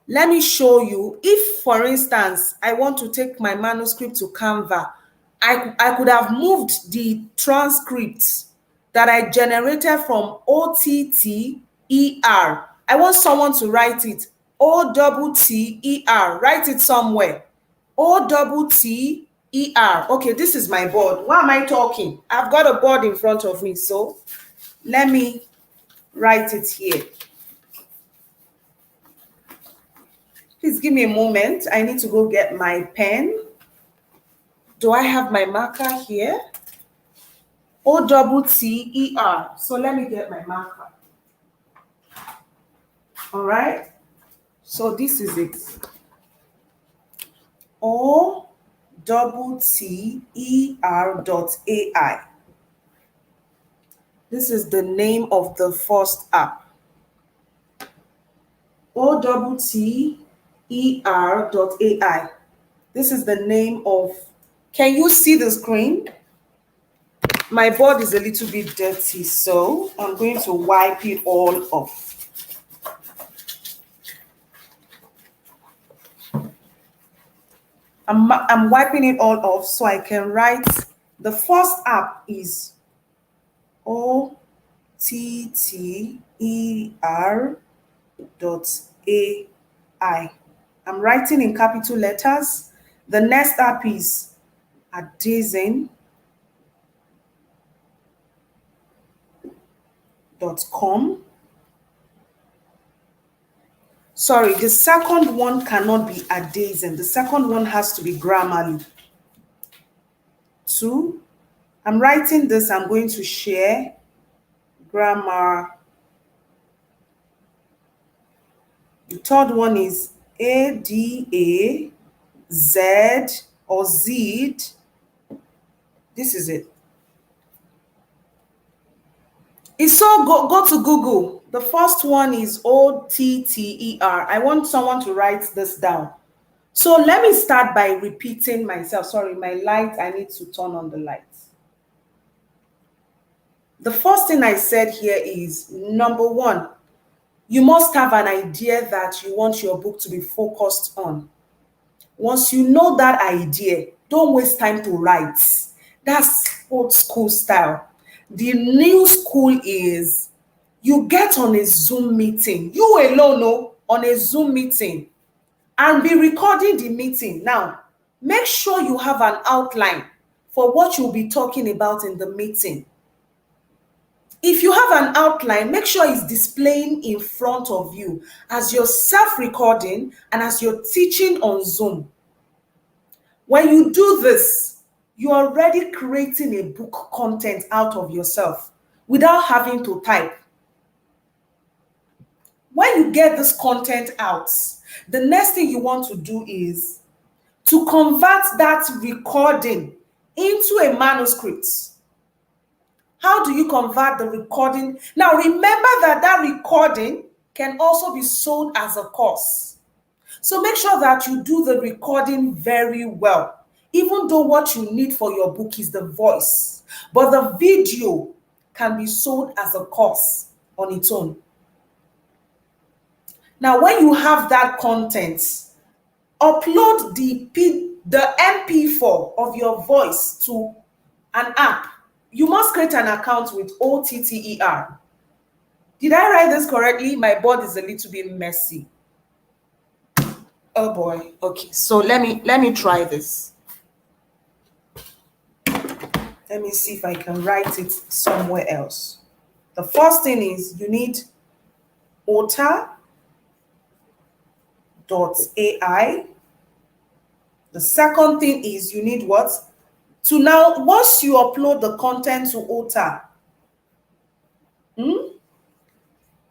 Let me show you. If, for instance, I want to take my manuscript to Canva, I could have moved the transcript that I generated from OTTER. I want someone to write it. OTTER. Write it somewhere. OTTER. Okay, this is my board. Why am I talking? I've got a board in front of me, so let me write it here. Please give me a moment. I need to go get my pen. Do I have my marker here? OTTER. So let me get my marker. All right. So this is it. OTTER.ai. This is the name of the first app. OTTER.ai. This is the name of. Can you see the screen? My board is a little bit dirty, so I'm going to wipe it all off. I'm wiping it all off so I can write. The first app is OTTER.ai. I'm writing in capital letters. The next app is Addazine. Sorry, the second one cannot be Adazen. The second one has to be Grammarly. 2. I'm writing this. I'm going to share grammar. The third one is ADAZ or Z. This is it. It's so go to Google. The first one is OTTER. I want someone to write this down. So let me start by repeating myself. Sorry, my light, I need to turn on the lights. The first thing I said here is, number 1, you must have an idea that you want your book to be focused on. Once you know that idea, don't waste time to write. That's old school style. The new school is you get on a Zoom meeting, you alone know, on a Zoom meeting, and be recording the meeting. Now, make sure you have an outline for what you'll be talking about in the meeting. If you have an outline, make sure it's displaying in front of you as you're self-recording and as you're teaching on Zoom. When you do this, you're already creating a book content out of yourself without having to type. When you get this content out, the next thing you want to do is to convert that recording into a manuscript. How do you convert the recording? Now, remember that recording can also be sold as a course. So make sure that you do the recording very well, even though what you need for your book is the voice. But the video can be sold as a course on its own. Now, when you have that content, upload the MP4 of your voice to an app. You must create an account with OTTER. Did I write this correctly? My board is a little bit messy. Oh boy. Okay, so let me try this. Let me see if I can write it somewhere else. The first thing is you need otter.ai. The second thing is you need what? So now, once you upload the content to Otter,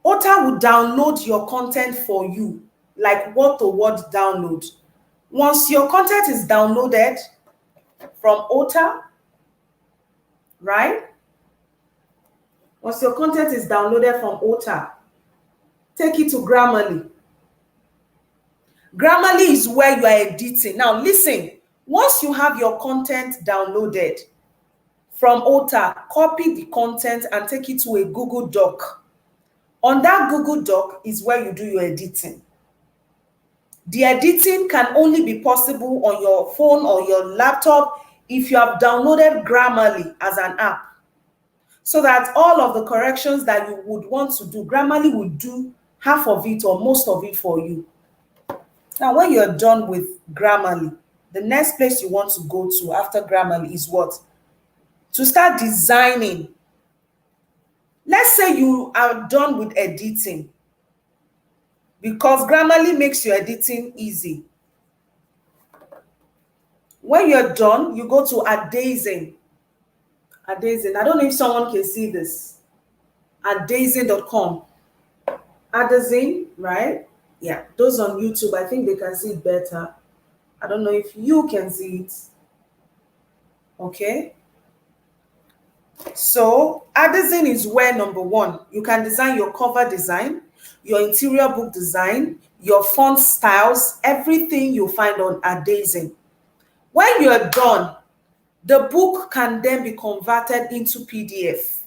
Otter will download your content for you, like word-to-word download. Once your content is downloaded from Otter, right? Once your content is downloaded from Otter, take it to Grammarly. Grammarly is where you are editing. Now, listen. Once you have your content downloaded from Otter, copy the content and take it to a Google Doc. On that Google Doc is where you do your editing. The editing can only be possible on your phone or your laptop if you have downloaded Grammarly as an app, so that all of the corrections that you would want to do, Grammarly will do half of it or most of it for you. Now, when you're done with Grammarly, the next place you want to go to after Grammarly is what? To start designing. Let's say you are done with editing, because Grammarly makes your editing easy. When you're done, you go to Adazen. Adazen. I don't know if someone can see this. Adazen.com. Adazen, right? Yeah, those on YouTube, I think they can see it better. I don't know if you can see it. Okay. So Adazen is where, number 1, you can design your cover design, your interior book design, your font styles, everything you'll find on Adazen. When you're done, the book can then be converted into PDF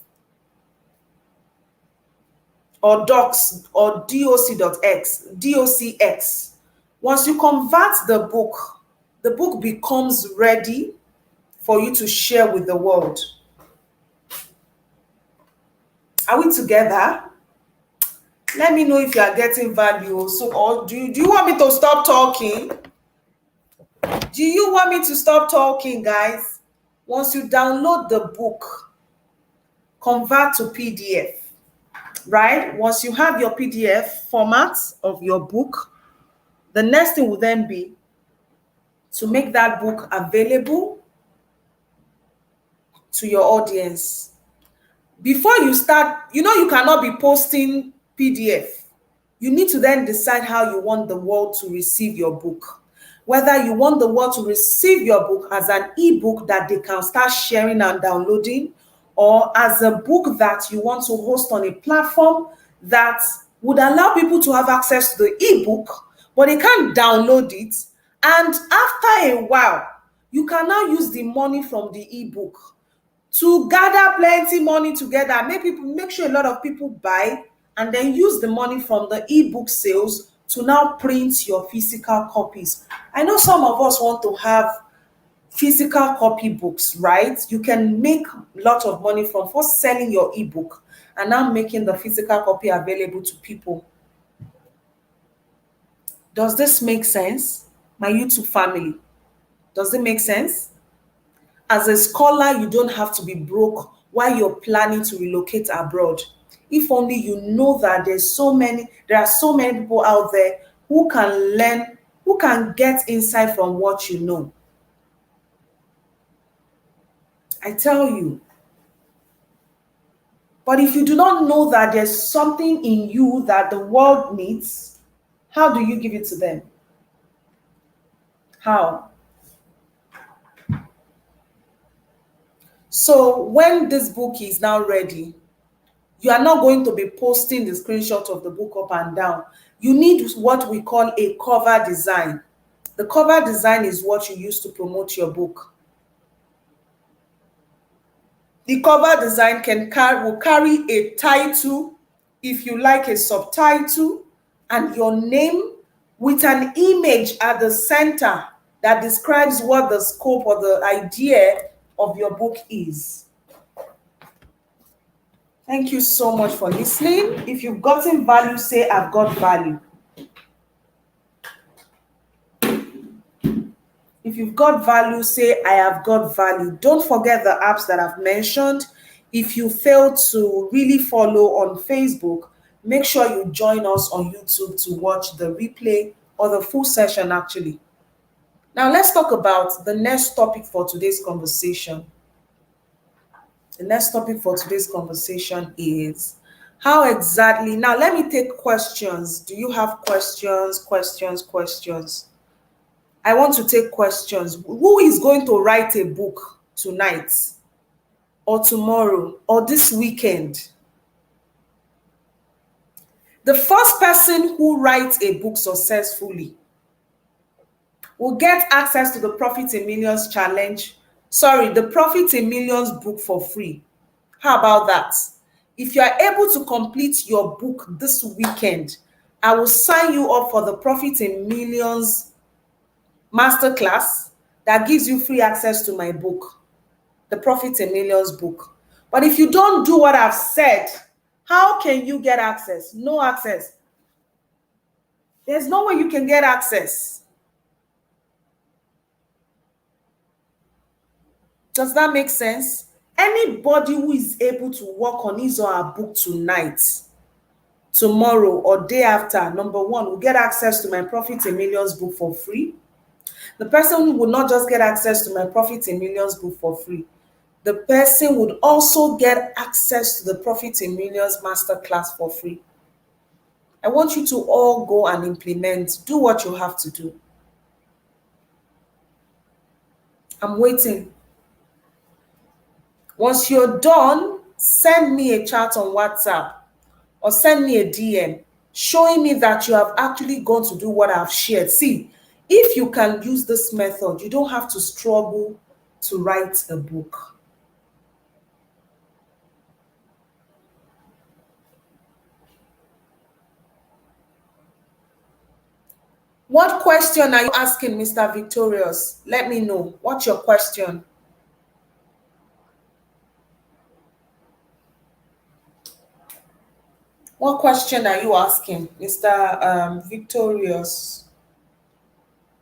or docs or docx. Once you convert the book becomes ready for you to share with the world. Are we together? Let me know if you are getting value. So, or do you want me to stop talking? Do you want me to stop talking, guys? Once you download the book, convert to PDF. right? Once you have your PDF format of your book, the next thing will then be to make that book available to your audience. Before you start, you cannot be posting PDF. You need to then decide how you want the world to receive your book. Whether you want the world to receive your book as an ebook that they can start sharing and downloading, or as a book that you want to host on a platform that would allow people to have access to the ebook, but they can't download it. And after a while, you can now use the money from the ebook to gather plenty money together, make sure a lot of people buy, and then use the money from the ebook sales to now print your physical copies. I know some of us want to have physical copy books, right? You can make a lot of money from first selling your ebook and now making the physical copy available to people. Does this make sense, my YouTube family? Does it make sense? As a scholar, you don't have to be broke while you're planning to relocate abroad. If only you know that there are so many people out there who can learn, who can get insight from what you know. I tell you. But if you do not know that there's something in you that the world needs, how do you give it to them? How? So when this book is now ready, you are not going to be posting the screenshot of the book up and down. You need what we call a cover design. The cover design is what you use to promote your book. The cover design will carry a title, if you like a subtitle, and your name with an image at the center that describes what the scope or the idea of your book is. Thank you so much for listening. If you've gotten value, say I've got value. If you've got value, say I have got value. Don't forget the apps that I've mentioned. If you fail to really follow on Facebook, make sure you join us on YouTube to watch the replay or the full session actually. Now let's talk about the next topic for today's conversation. The next topic for today's conversation is how exactly, now let me take questions. Do you have questions? I want to take questions. Who is going to write a book tonight or tomorrow or this weekend? The first person who writes a book successfully will get access to the Profit in Millions challenge. The Profit in Millions book for free. How about that? If you are able to complete your book this weekend, I will sign you up for the Profit in Millions masterclass that gives you free access to my book, the Profit in Millions book. But if you don't do what I've said, how can you get access? No access. There's no way you can get access. Does that make sense? Anybody who is able to work on his or her book tonight, tomorrow, or day after, number one, will get access to my Profit in Millions book for free. The person will not just get access to my Profit in Millions book for free. The person would also get access to the Profit in Millions masterclass for free. I want you to all go and implement. Do what you have to do. I'm waiting. Once you're done, send me a chat on WhatsApp or send me a DM showing me that you have actually gone to do what I've shared. See, if you can use this method, you don't have to struggle to write a book. What question are you asking, Mr. Victorious? Let me know. What's your question? What question are you asking, Mr. Victorious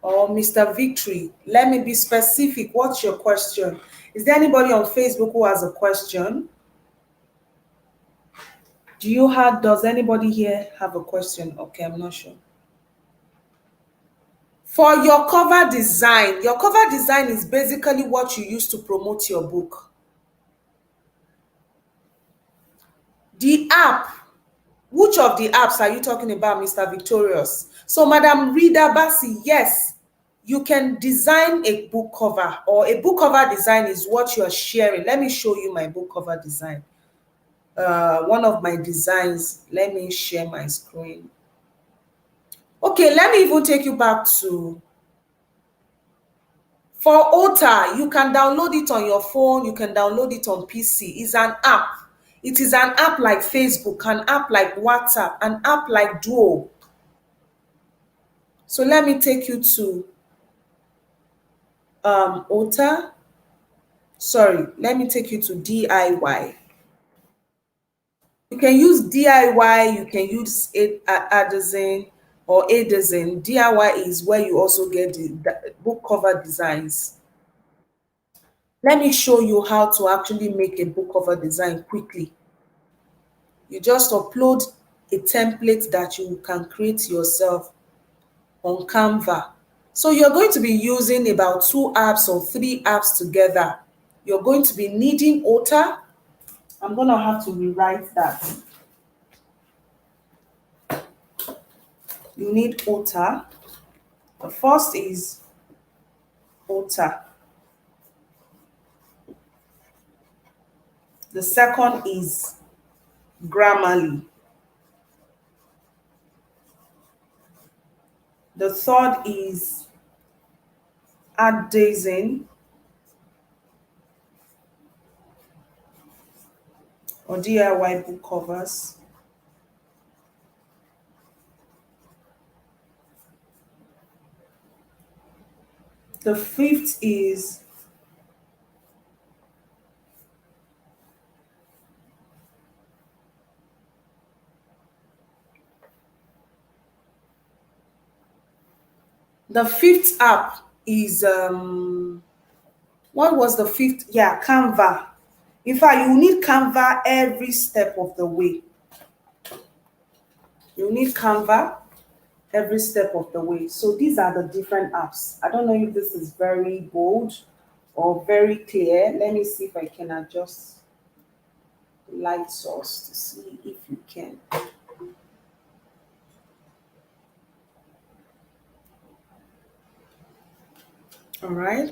or Mr. Victory? Let me be specific. What's your question? Is there anybody on Facebook who has a question? Does anybody here have a question? Okay, I'm not sure. For your cover design is basically what you use to promote your book. The app, which of the apps are you talking about, Mr. Victorious? So, Madam Rida Bassi, yes, you can design a book cover, or a book cover design is what you are sharing. Let me show you my book cover design. One of my designs, let me share my screen. Okay, let me even take you back to, for OTA, you can download it on your phone, you can download it on PC. It's an app. It is an app like Facebook, an app like WhatsApp, an app like Duo. So let me take you to OTA. Sorry, let me take you to DIY. You can use DIY, you can use Artisan or Artisan. DIY is where you also get the book cover designs. Let me show you how to actually make a book cover design quickly. You just upload a template that you can create yourself on Canva. So you're going to be using about 2 apps or 3 apps together. You're going to be needing OTA. I'm going to have to rewrite that. You need OTA. The first is OTA. The second is Grammarly. The third is Artisan or DIY book covers. The fifth is app is what was the fifth? Yeah, Canva. In fact, you need Canva every step of the way. You need Canva every step of the way. So these are the different apps. I don't know if this is very bold or very clear. Let me see if I can adjust the light source to see if you can. All right.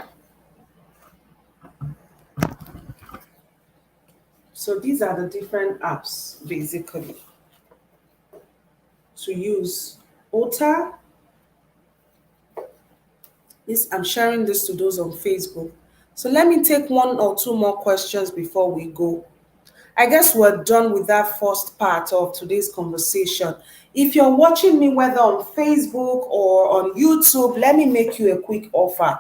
So these are the different apps basically to use. OTA. This, I'm sharing this to those on Facebook. So let me take 1 or 2 more questions before we go. I guess we're done with that first part of today's conversation. If you're watching me whether on Facebook or on YouTube, let me make you a quick offer.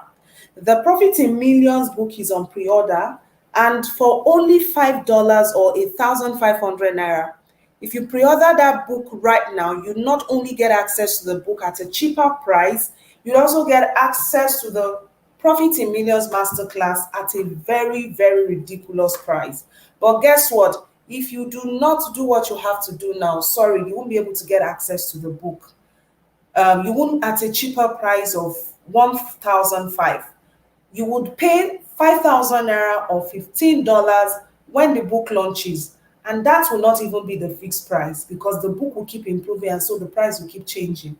The Profit in Millions book is on pre-order, and for only $5 or 1,500 naira. If you pre-order that book right now, you not only get access to the book at a cheaper price, you also get access to the Profit in Millions Masterclass at a very, very ridiculous price. But guess what? If you do not do what you have to do now, sorry, you won't be able to get access to the book. You won't at a cheaper price of 1,005. You would pay 5,000 naira or $15 when the book launches, and that will not even be the fixed price because the book will keep improving, and so the price will keep changing.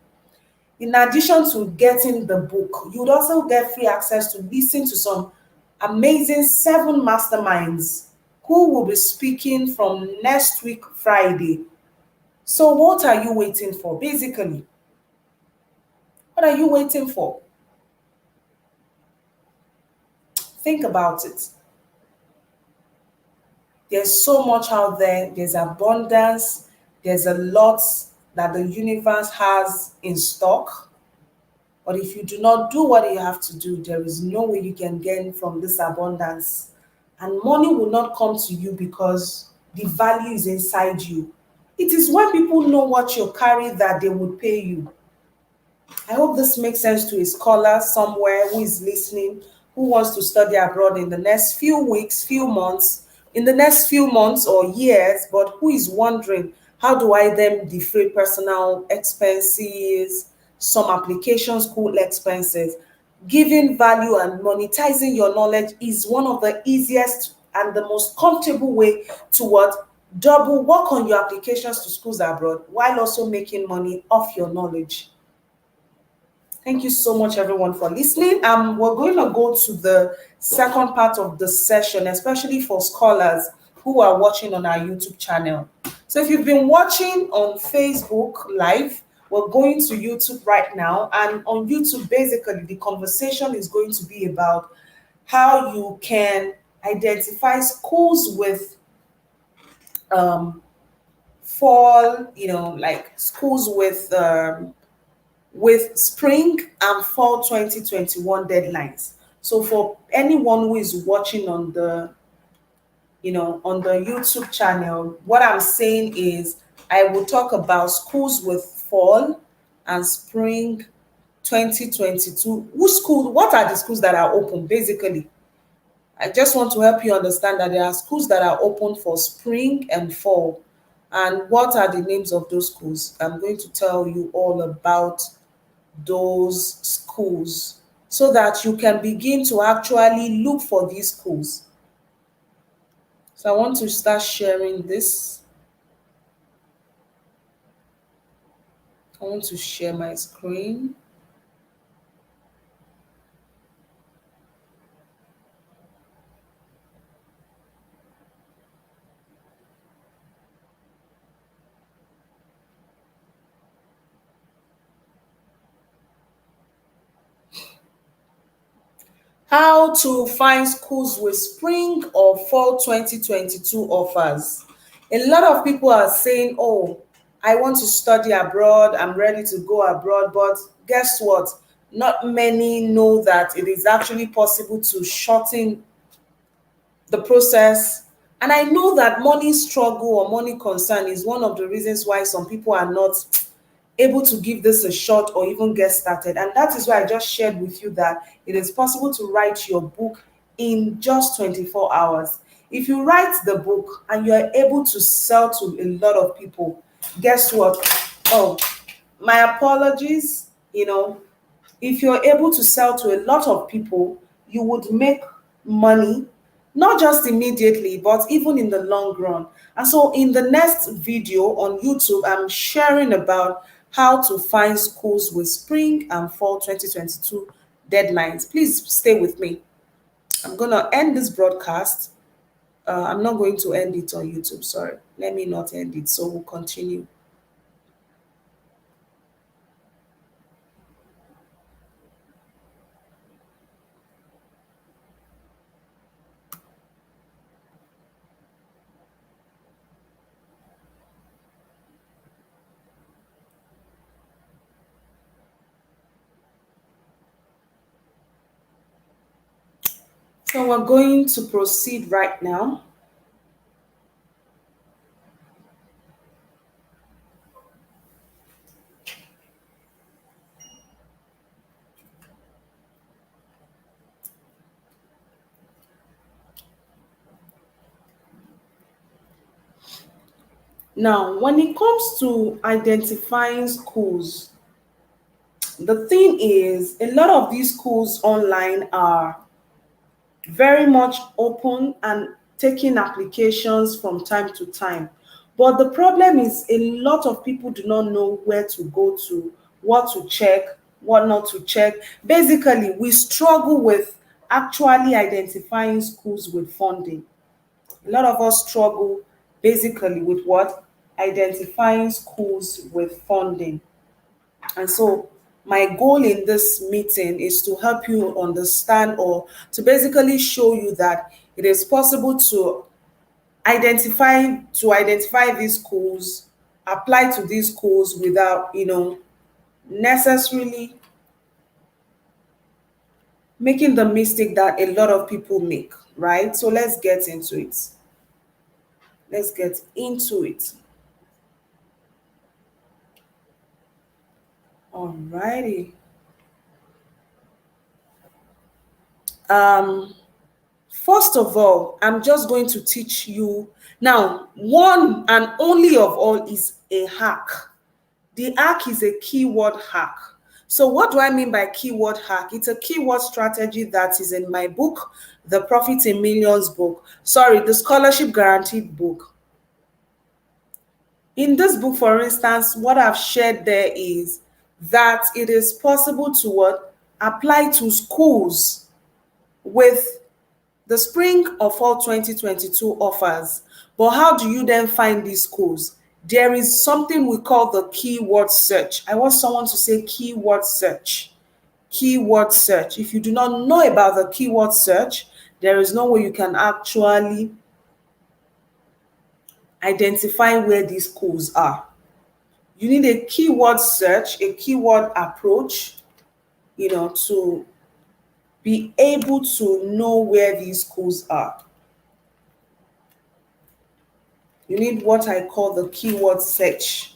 In addition to getting the book, you would also get free access to listen to some amazing 7 masterminds who will be speaking from next week, Friday. So what are you waiting for? Basically, what are you waiting for? Think about it. There's so much out there. There's abundance. There's a lot that the universe has in stock. But if you do not do what you have to do, there is no way you can gain from this abundance. And money will not come to you because the value is inside you. It is when people know what you carry that they would pay you. I hope this makes sense to a scholar somewhere who is listening, who wants to study abroad in the next few weeks, few months, in the next few months or years, but who is wondering, How do I then defray personal expenses, some application school expenses? Giving value and monetizing your knowledge is one of the easiest and the most comfortable way to what? Double work on your applications to schools abroad while also making money off your knowledge. Thank you so much, everyone, for listening. We're going to go to the second part of the session, especially for scholars who are watching on our YouTube channel. So, if you've been watching on Facebook Live, we're going to YouTube right now. And on YouTube, basically, the conversation is going to be about how you can identify schools um, fall, like schools with spring and fall 2021 deadlines. So for anyone who is watching on the YouTube channel, what I'm saying is I will talk about schools with fall and spring 2022. What are the schools that are open basically? I just want to help you understand that there are schools that are open for spring and fall. And what are the names of those schools? I'm going to tell you all about those schools so that you can begin to actually look for these schools. So I want to start sharing this. I want to share my screen. How to find schools with spring or fall 2022 offers. A lot of people are saying, oh, I want to study abroad, I'm ready to go abroad. But guess what? Not many know that it is actually possible to shorten the process. And I know that money struggle or money concern is one of the reasons why some people are not able to give this a shot or even get started. And that is why I just shared with you that it is possible to write your book in just 24 hours. If you write the book and you are able to sell to a lot of people, guess what? Oh, my apologies, if you're able to sell to a lot of people, you would make money, not just immediately, but even in the long run. And so, in the next video on YouTube, I'm sharing about how to find schools with spring and fall 2022 deadlines. Please stay with me. I'm going to end this broadcast. I'm not going to end it on YouTube. Sorry. Let me not end it. So, we'll continue. So, we're going to proceed right now. Now, when it comes to identifying schools, the thing is, a lot of these schools online are very much open and taking applications from time to time. But the problem is, a lot of people do not know where to go to, what to check, what not to check. Basically, we struggle with actually identifying schools with funding. A lot of us struggle basically with what? Identifying schools with funding. And so my goal in this meeting is to help you understand or to basically show you that it is possible to identify these schools, apply to these schools without, necessarily making the mistake that a lot of people make, right? So let's get into it. Let's get into it. Alrighty. Um First of all, I'm just going to teach you. Now, one and only of all is a hack. The hack is a keyword hack. So what do I mean by keyword hack? It's a keyword strategy that is in my book, the Profit in Millions book. Sorry, the Scholarship Guaranteed book. In this book, for instance, what I've shared there is that it is possible to what? Apply to schools with the spring or fall 2022 offers. But how do you then find these schools? There is something we call the keyword search. I want someone to say keyword search. Keyword search. If you do not know about the keyword search, there is no way you can actually identify where these schools are. You need a keyword search, a keyword approach, to be able to know where these schools are. You need what I call the keyword search.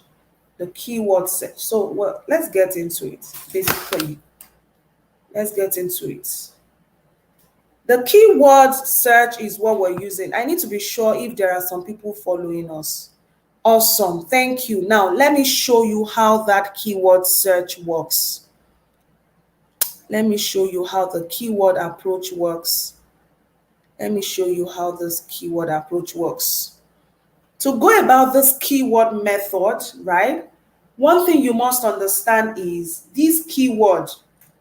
The keyword search. So, well, let's get into it, basically. Let's get into it. The keyword search is what we're using. I need to be sure if there are some people following us. Awesome. Thank you. Now, let me show you how that keyword search works. Let me show you how the keyword approach works. Let me show you how this keyword approach works. To go about this keyword method, right? One thing you must understand is this keyword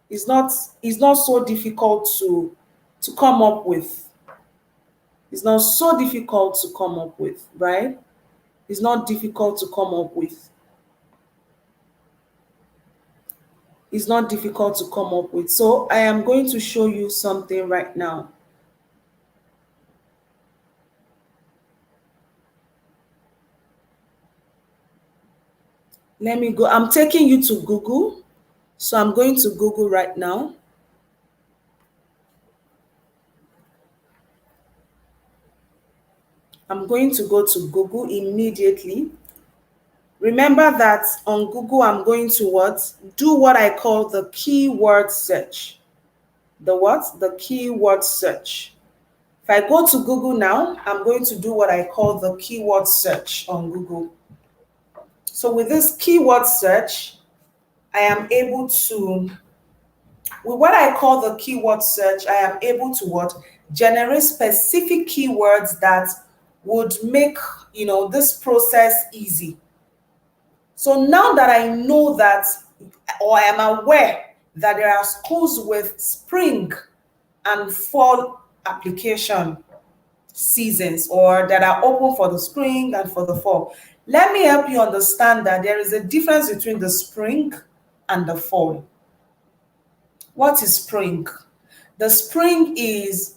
is not so difficult to come up with. It's not so difficult to come up with, right? It's not difficult to come up with. It's not difficult to come up with. So I am going to show you something right now. Let me go. I'm taking you to Google. So I'm going to Google right now. I'm going to go to Google immediately. Remember that on Google, I'm going to what? Do what I call the keyword search. The what? The keyword search. If I go to Google now, I'm going to do what I call the keyword search on Google. So with this keyword search, I am able to, with what I call the keyword search, I am able to what? Generate specific keywords that would make, this process easy. So now that I know that, or I am aware that there are schools with spring and fall application seasons, or that are open for the spring and for the fall, let me help you understand that there is a difference between the spring and the fall. What is spring? The spring is,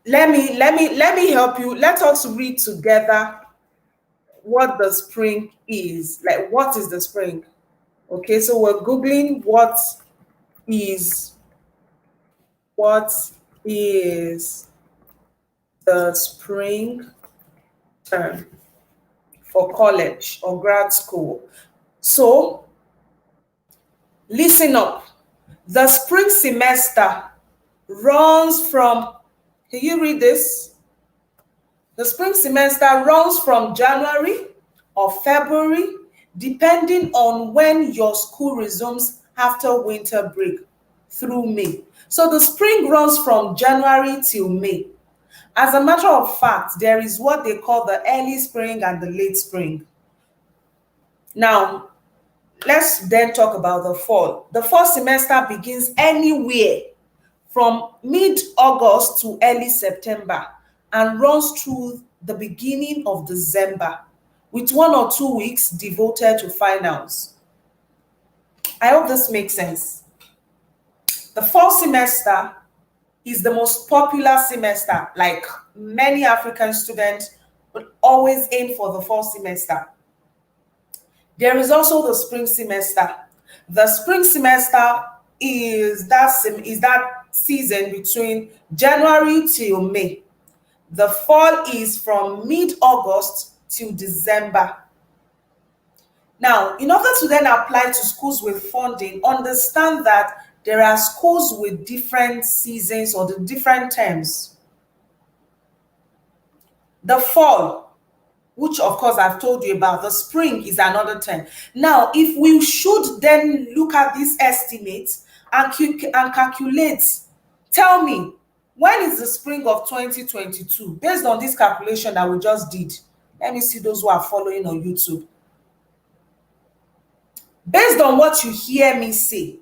let me help you. Let us read together what the spring is. Like, what is the spring? Okay, so we're Googling what is the spring term for college or grad school. So listen up. The spring semester runs from, can you read this? The spring semester runs from January or February, depending on when your school resumes after winter break, through May. So the spring runs from January till May. As a matter of fact, there is what they call the early spring and the late spring. Now, let's then talk about the fall. The fall semester begins anywhere from mid-August to early September and runs through the beginning of December, with 1 or 2 weeks devoted to finals. I hope this makes sense. The fall semester is the most popular semester. Like, many African students would always aim for the fall semester. There is also the spring semester. The spring semester is that season between January till May. The fall is from mid-August till December. Now, in order to then apply to schools with funding, understand that there are schools with different seasons or the different terms. The fall, which of course I've told you about, the spring is another term. Now, if we should then look at this estimate and calculate, tell me, when is the spring of 2022? Based on this calculation that we just did, let me see those who are following on YouTube. Based on what you hear me say,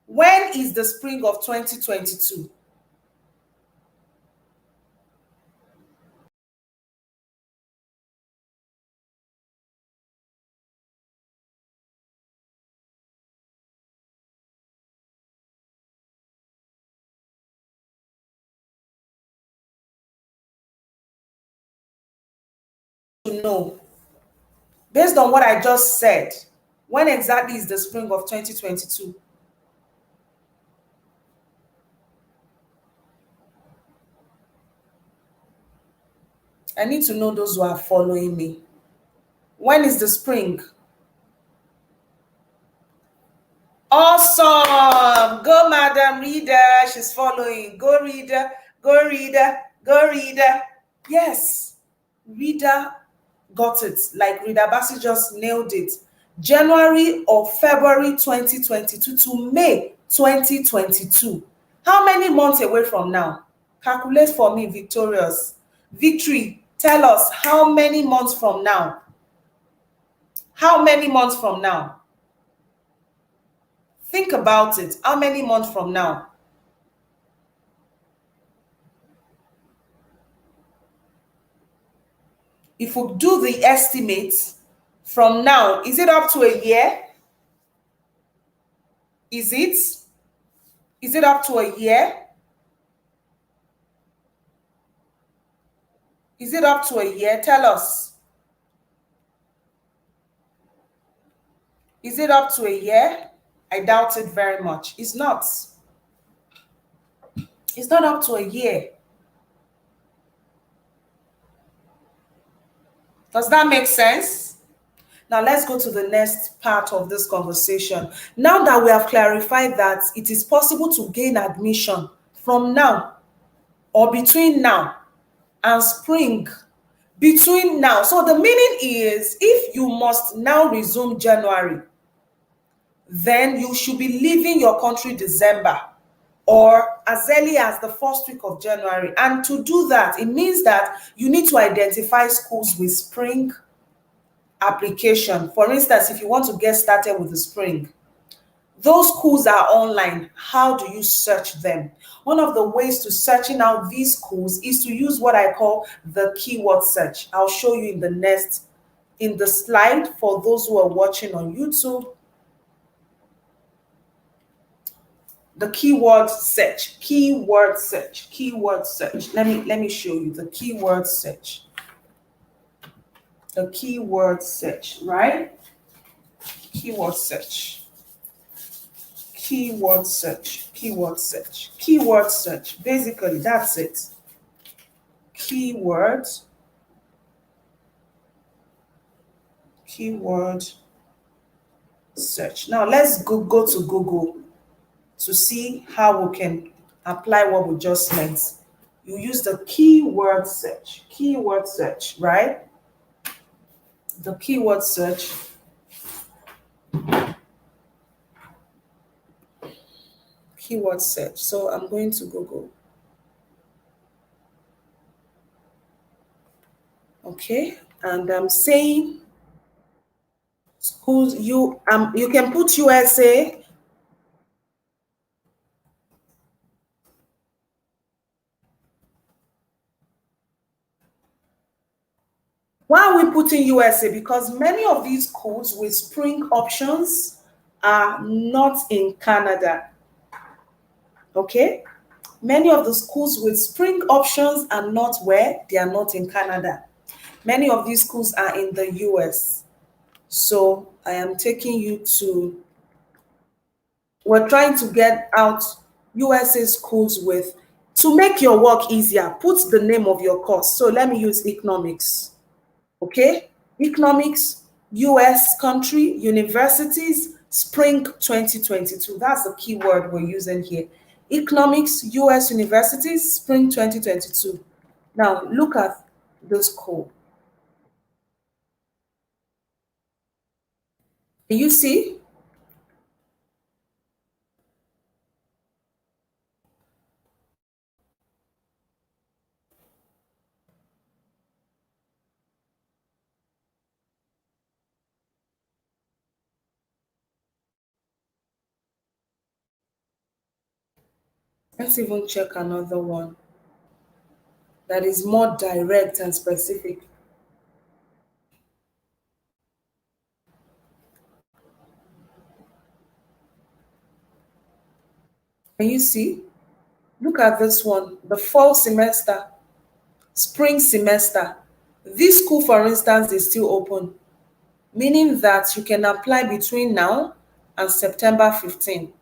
when is the spring of 2022? To know, based on what I just said, when exactly is the spring of 2022? I need to know those who are following me. When is the spring? Awesome. Go, Madam Reader. She's following. Go, Reader. Go, Reader. Go, Reader. Yes. Reader got it. Like Reader Bassi just nailed it. January or February 2022 to May 2022. How many months away from now? Calculate for me, Victorious. Victory, tell us how many months from now? How many months from now? Think about it. How many months from now? If we do the estimates from now, is it up to a year? Is it? Is it up to a year? Is it up to a year? Tell us. Is it up to a year? I doubt it very much. It's not. It's not up to a year. Does that make sense? Now let's go to the next part of this conversation. Now that we have clarified that it is possible to gain admission from now or between now and spring, between now. So the meaning is, if you must now resume January, then you should be leaving your country December or as early as the first week of January. And to do that, it means that you need to identify schools with spring application. For instance, if you want to get started with the spring, those schools are online. How do you search them? One of the ways to searching out these schools is to use what I call the keyword search. I'll show you in the slide for those who are watching on YouTube. The keyword search, keyword search, keyword search. Let me show you the keyword search. The keyword search, right? Keyword search. Keyword search, keyword search, keyword search. Basically, that's it. Keyword search. Now let's go to Google to see how we can apply what we just learned. You use the keyword search, right? The keyword search. Keyword search. So I'm going to Google. Okay, and I'm saying schools. You can put USA. Why are we putting USA? Because many of these schools with spring options are not in Canada. Okay, many of the schools with spring options are not where? They are not in Canada. Many of these schools are in the US. So I am taking you to, we're trying to get out USA schools with, to make your work easier, put the name of your course. So let me use economics. Okay, economics, US country, universities, Spring 2022. That's the key word we're using here. Economics, US Universities, Spring 2022. Now, look at this code. Can you see? Let's even check another one that is more direct and specific. Can you see? Look at this one, the fall semester, spring semester. This school, for instance, is still open, meaning that you can apply between now and September 15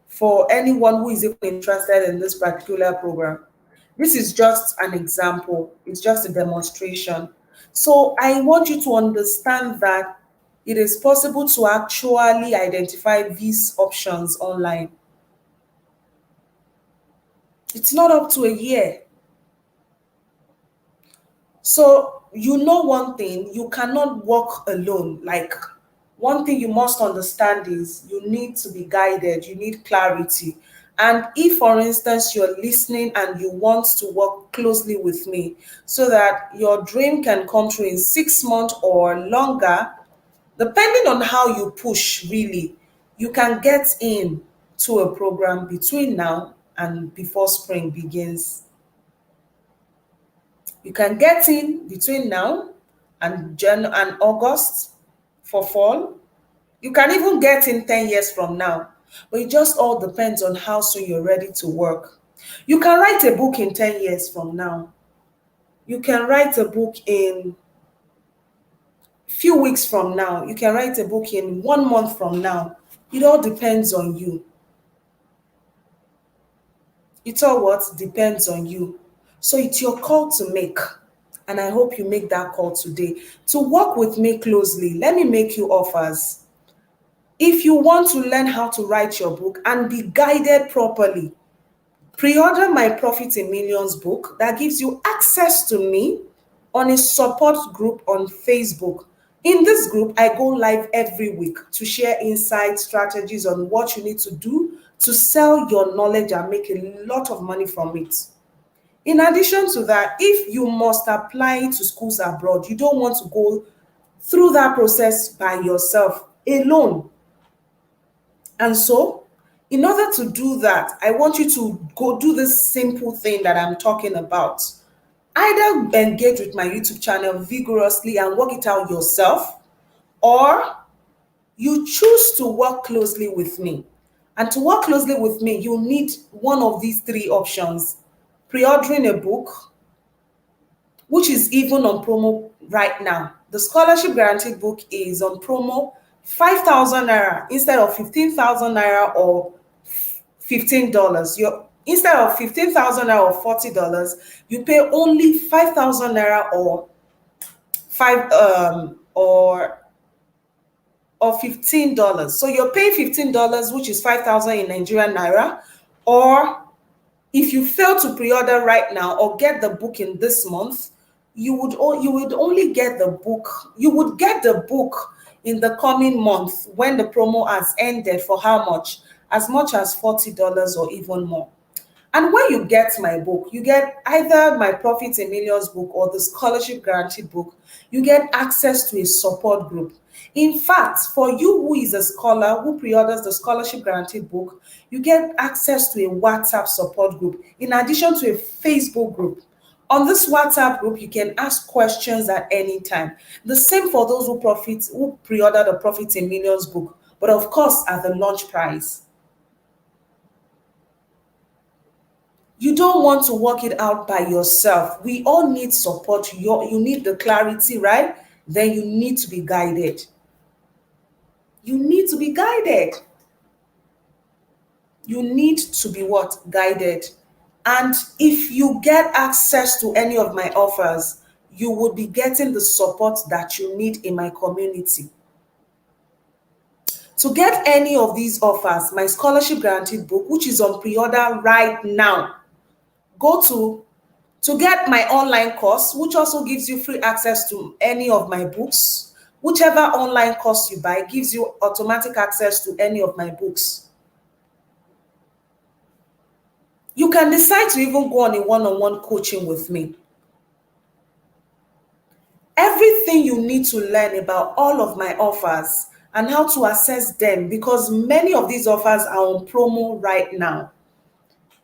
for anyone who is even interested in this particular program. This is just an example, it's just a demonstration. So I want you to understand that it is possible to actually identify these options online. It's not up to a year. So you know one thing, you cannot walk alone. Like, one thing you must understand is you need to be guided, you need clarity. And if, for instance, you're listening and you want to work closely with me so that your dream can come true in 6 months or longer, depending on how you push, really, you can get in to a program between now and before spring begins. You can get in between now and and August for fall. You can even get in 10 years from now, but it just all depends on how soon you're ready to work. You can write a book in 10 years from now. You can write a book in few weeks from now. You can write a book in 1 month from now. It all depends on you. It all what depends on you. So it's your call to make. And I hope you make that call today. To work with me closely, let me make you offers. If you want to learn how to write your book and be guided properly, pre-order my Profit in Millions book that gives you access to me on a support group on Facebook. In this group, I go live every week to share insights, strategies on what you need to do to sell your knowledge and make a lot of money from it. In addition to that, if you must apply to schools abroad, you don't want to go through that process by yourself, alone. And so, in order to do that, I want you to go do this simple thing that I'm talking about. Either engage with my YouTube channel vigorously and work it out yourself, or you choose to work closely with me. And to work closely with me, you need one of these three options. Pre-ordering a book, which is even on promo right now. The scholarship guaranteed book is on promo, 5,000 naira instead of 15,000 naira or $15. Instead of 15,000 naira or $40, you pay only 5,000 naira or $15. So you're paying $15, which is 5,000 in Nigerian naira, or if you fail to pre-order right now or get the book in this month, you would only get the book. You would get the book in the coming month when the promo has ended for how much? As much as $40 or even more. And when you get my book, you get either my Profit in Millions book or the scholarship guaranteed book. You get access to a support group. In fact, for you who is a scholar who pre-orders the scholarship guaranteed book, you get access to a WhatsApp support group in addition to a Facebook group. On this WhatsApp group, you can ask questions at any time. The same for those who pre-order the Profit in Millions book, but of course at the launch price. You don't want to work it out by yourself. We all need support. You need the clarity, right? Then you need to be guided. You need to be guided. You need to be what? Guided. And if you get access to any of my offers, you would be getting the support that you need in my community. To get any of these offers, my scholarship guaranteed book, which is on pre-order right now, go to get my online course, which also gives you free access to any of my books. Whichever online course you buy gives you automatic access to any of my books. You can decide to even go on a one-on-one coaching with me. Everything you need to learn about all of my offers and how to access them, because many of these offers are on promo right now.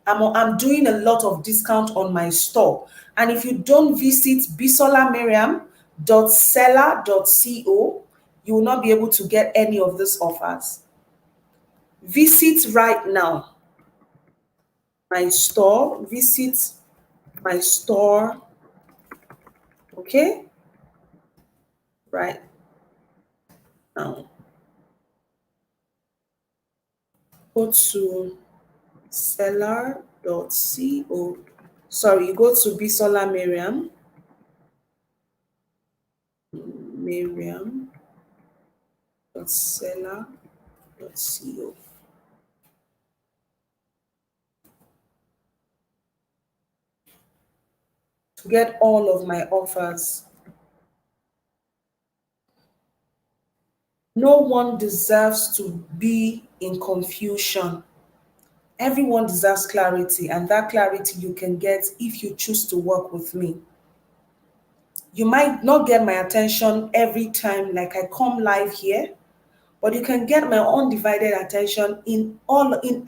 I'm doing a lot of discount on my store. And if you don't visit bisolamiriam.seller.co, you will not be able to get any of these offers. Visit right now my store, visit my store, okay? Right now. Go to seller.co. Sorry, you go to Bisola Miriam.seller.co. To get all of my offers. No one deserves to be in confusion. Everyone deserves clarity, and that clarity you can get if you choose to work with me. You might not get my attention every time like I come live here, but you can get my undivided attention in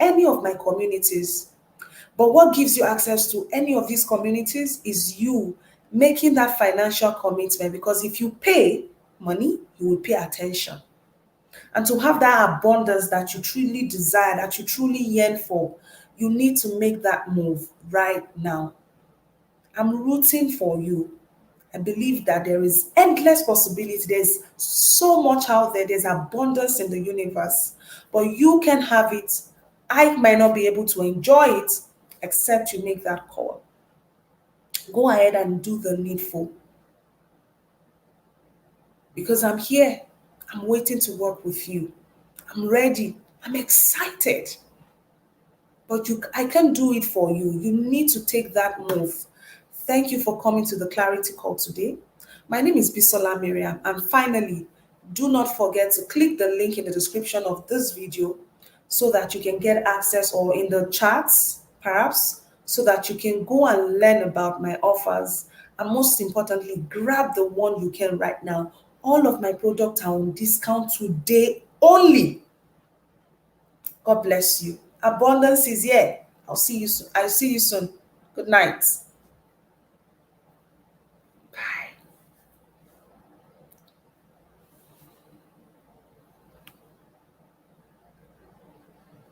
any of my communities. But what gives you access to any of these communities is you making that financial commitment, because if you pay money, you will pay attention. And to have that abundance that you truly desire, that you truly yearn for, you need to make that move right now. I'm rooting for you. I believe that there is endless possibility. There's so much out there. There's abundance in the universe. But you can have it. I might not be able to enjoy it except you make that call. Go ahead and do the needful. Because I'm here. I'm waiting to work with you. I'm ready. I'm excited. But I can't do it for you. You need to take that move. Thank you for coming to the Clarity Call today. My name is Bisola Miriam. And finally, do not forget to click the link in the description of this video so that you can get access, or in the chats, perhaps, so that you can go and learn about my offers. And most importantly, grab the one you can right now. All of my products are on discount today only. God bless you. Abundance is here. I'll see you soon. Good night.